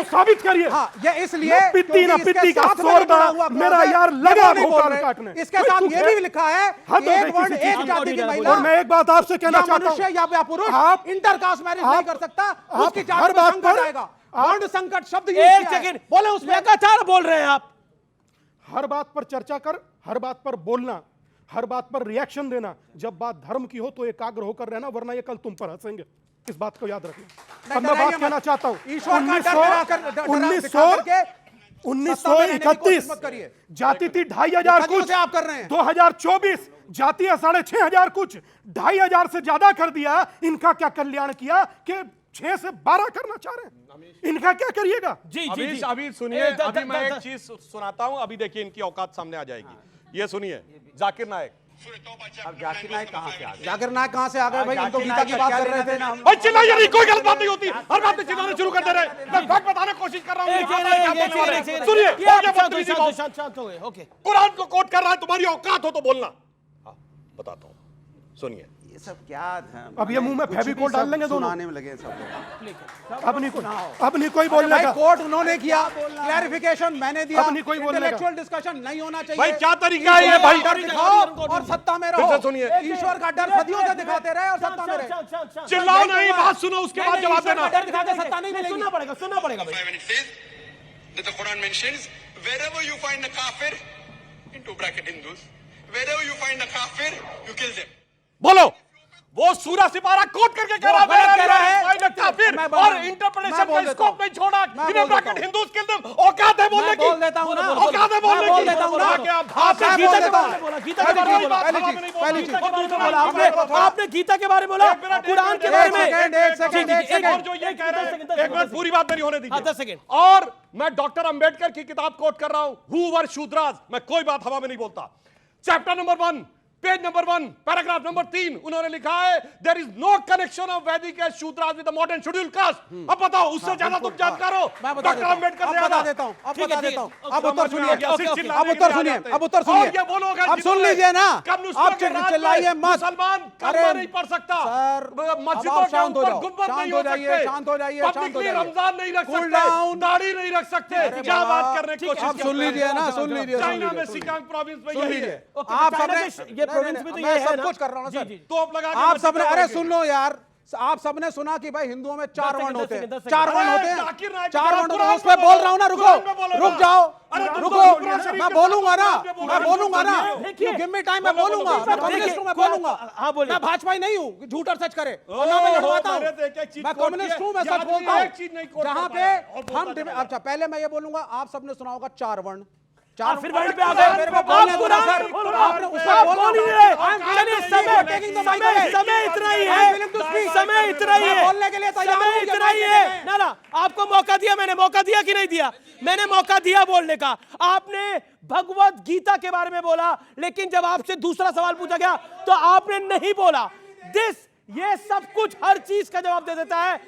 S18: साबित करिए।
S17: हाँ, ये इसलिए
S18: पित्ती ना पित्ती का शोरबा मेरा यार लगा भोकाल काटने।
S17: इसके साथ ये भी लिखा है कि एक वर्ण एक जाति की महिला,
S18: और मैं एक बात आपसे कहना चाहता हूं,
S17: मनुष्य या पुरुष इंटरकास्ट मैरिज नहीं कर सकता, उसकी जाति में संकट आएगा। वर्ण संकट शब्द
S1: एक सेकंड बोले, उसमें लगातार बोल रहे हैं आप।
S18: हर बात पर चर्चा कर, हर बात पर बोलना, हर बात पर रिएक्शन देना। जब बात धर्म की हो तो एकाग्र होकर रहना, वरना ये कल तुम पर हंसेंगे। इस बात को याद रखना। अब मैं बात कहना चाहता हूं, 1931 जाति थी 2500 कुछ,
S17: आप कर रहे हैं
S18: 2024 जाति है 6500 कुछ, 2500 से ज्यादा कर दिया। इनका क्या कल्याण किया कि 6 से 12 करना चाह रहे हैं? इनका क्या करिएगा?
S1: जी।
S15: अभी सुनिए, अभी मैं एक चीज सुनाता हूं, अभी देखिए इनकी औकात सामने आ जाएगी। ये सुनिए, जाकिर नायक।
S16: अब जाकिर नायक कहां से आ गए?
S17: जाकिर नायक कहां से आ गए भाई? हम तो गीता की बात कर रहे थे ना।
S15: भाई चिल्लाइए नहीं, कोई गलत बात नहीं होती, हर बात में चिल्लाना शुरू कर दे रहे। मैं फर्क बताने की कोशिश कर रहा हूं। सुनिए,
S1: शांत हो गए। ओके,
S15: कुरान को कोट कर रहा है, तुम्हारी औकात हो तो बोलना। बताता हूं, सुनिए।
S16: ये सब क्या था?
S18: अब ये मुंह में फेविकोल डाल लेंगे दोनों,
S16: सुनाने में लगे सब लोग।
S18: अब नहीं कोई बोलने का।
S17: कोर्ट उन्होंने किया, क्लैरिफिकेशन मैंने दिया,
S18: अब नहीं कोई बोलने का।
S17: इंटेलेक्चुअल डिस्कशन नहीं होना चाहिए।
S15: भाई क्या तरीका है ये भाई?
S17: डर दिखाओ और सत्ता में रहो।
S15: सुनिए,
S17: ईश्वर का डर सदियों से दिखाते रहे और सत्ता में रहे।
S15: चिल्लाओ नहीं, बात सुनो, उसके बाद जवाब देना।
S17: डर दिखा के सत्ता नहीं मिलेगी।
S1: सुनना पड़ेगा भाई।
S5: The Quran mentions wherever you find a kafir, into bracket Hindus, wherever you find a kafir, you kill them.
S15: बोलो, वो सूरा सिपारा कोट करके कह रहा है काफिर और इंटरप्रिटेशन का स्कोप नहीं छोड़ा। इन्हें ब्रैकेट हिंदूज किल देम। औकात है बोलने की,
S17: बोल देता हूं ना,
S15: औकात है बोलने की,
S17: बोल देता हूं ना।
S1: आपने गीता के बारे में बोला, गीता के बारे में बोला, आपने गीता के बारे में बोला, कुरान के बारे में।
S15: एक मिनट, पूरी बात मेरी होने दीजिए।
S1: 10 सेकंड।
S15: और मैं डॉक्टर अंबेडकर की किताब कोट कर रहा हूं, हु वर शूद्रास। मैं कोई बात हवा में नहीं बोलता। Chapter number 1 page number 1 paragraph number 3 उन्होंने लिखा है there is no connection of Vedic age Shudras with the modern schedule caste. अब बताओ, उससे ज्यादा तुम जानकार हो डॉक्टर अंबेडकर से ज्यादा।
S17: बता देता हूं, अब बता देता हूं। अब उत्तर सुनिए, अब उत्तर सुनिए, अब उत्तर सुनिए, अब सुन लीजिए ना, आप चिल्लाइए मत।
S15: मुसलमान कलमा नहीं पढ़ सकता
S17: सर,
S15: मस्जिदों के
S17: शांत हो
S15: ऊपर
S17: जाओ,
S15: गुंबद नहीं
S17: शांत
S15: हो
S17: हो जाइए,
S15: सकते,
S17: शांत हो जाइए, शांत हो
S15: पब्लिकली
S17: जाइए,
S15: रमजान नहीं रख
S17: कूल
S15: सकते,
S17: डाउन,
S15: दाढ़ी नहीं रख सकते। क्या बात करने की कोशिश
S17: आप सुन लीजिए ना, सुन लीजिए,
S15: चाइना में सिकांग प्रोविंस में यही है।
S17: आप सबने,
S1: ये प्रोविंस में तो ये है
S17: सब
S1: ना,
S17: कुछ कर रहा हूं ना सर।
S15: तो आप लगा
S17: आप सबने, अरे सुन लो यार, आप सबने सुना कि भाई हिंदुओं में 4 वर्ण होते हैं, 4 वर्ण होते हैं, 4 वर्ण होते हैं। उस पर बोल रहा हूं ना, रुको, रुक जाओ, रुको, मैं बोलूंगा ना, मैं बोलूंगा ना, गिव मी टाइम, मैं बोलूंगा, मैं कम्युनिस्ट हूं, मैं बोलूंगा।
S1: हाँ बोलिए।
S17: मैं भाजपाई नहीं हूं झूठ और सच करे, और ना मैं लड़वाता हूं, मैं कम्युनिस्ट हूं, मैं सच बोलता हूं। जहां पे हम, अच्छा पहले मैं ये बोलूंगा, आप सबने सुना होगा 4 वर्ण,
S1: फिर वर्ड पे आ गए।
S17: मेरे को बोलने दो ना सर, आपने उसका बोलना।
S1: चलिए, समय इतना ही है, समय इतना ही है,
S17: बोलने के लिए तैयार हूं,
S1: समय इतना ही है। ना ना, आपको मौका दिया, मैंने मौका दिया कि नहीं दिया? मैंने मौका दिया बोलने का। आपने भगवत गीता के बारे में बोला, लेकिन जब आपसे दूसरा सवाल पूछा गया तो आपने नहीं बोला। ये सब कुछ हर चीज का जवाब दे देता है।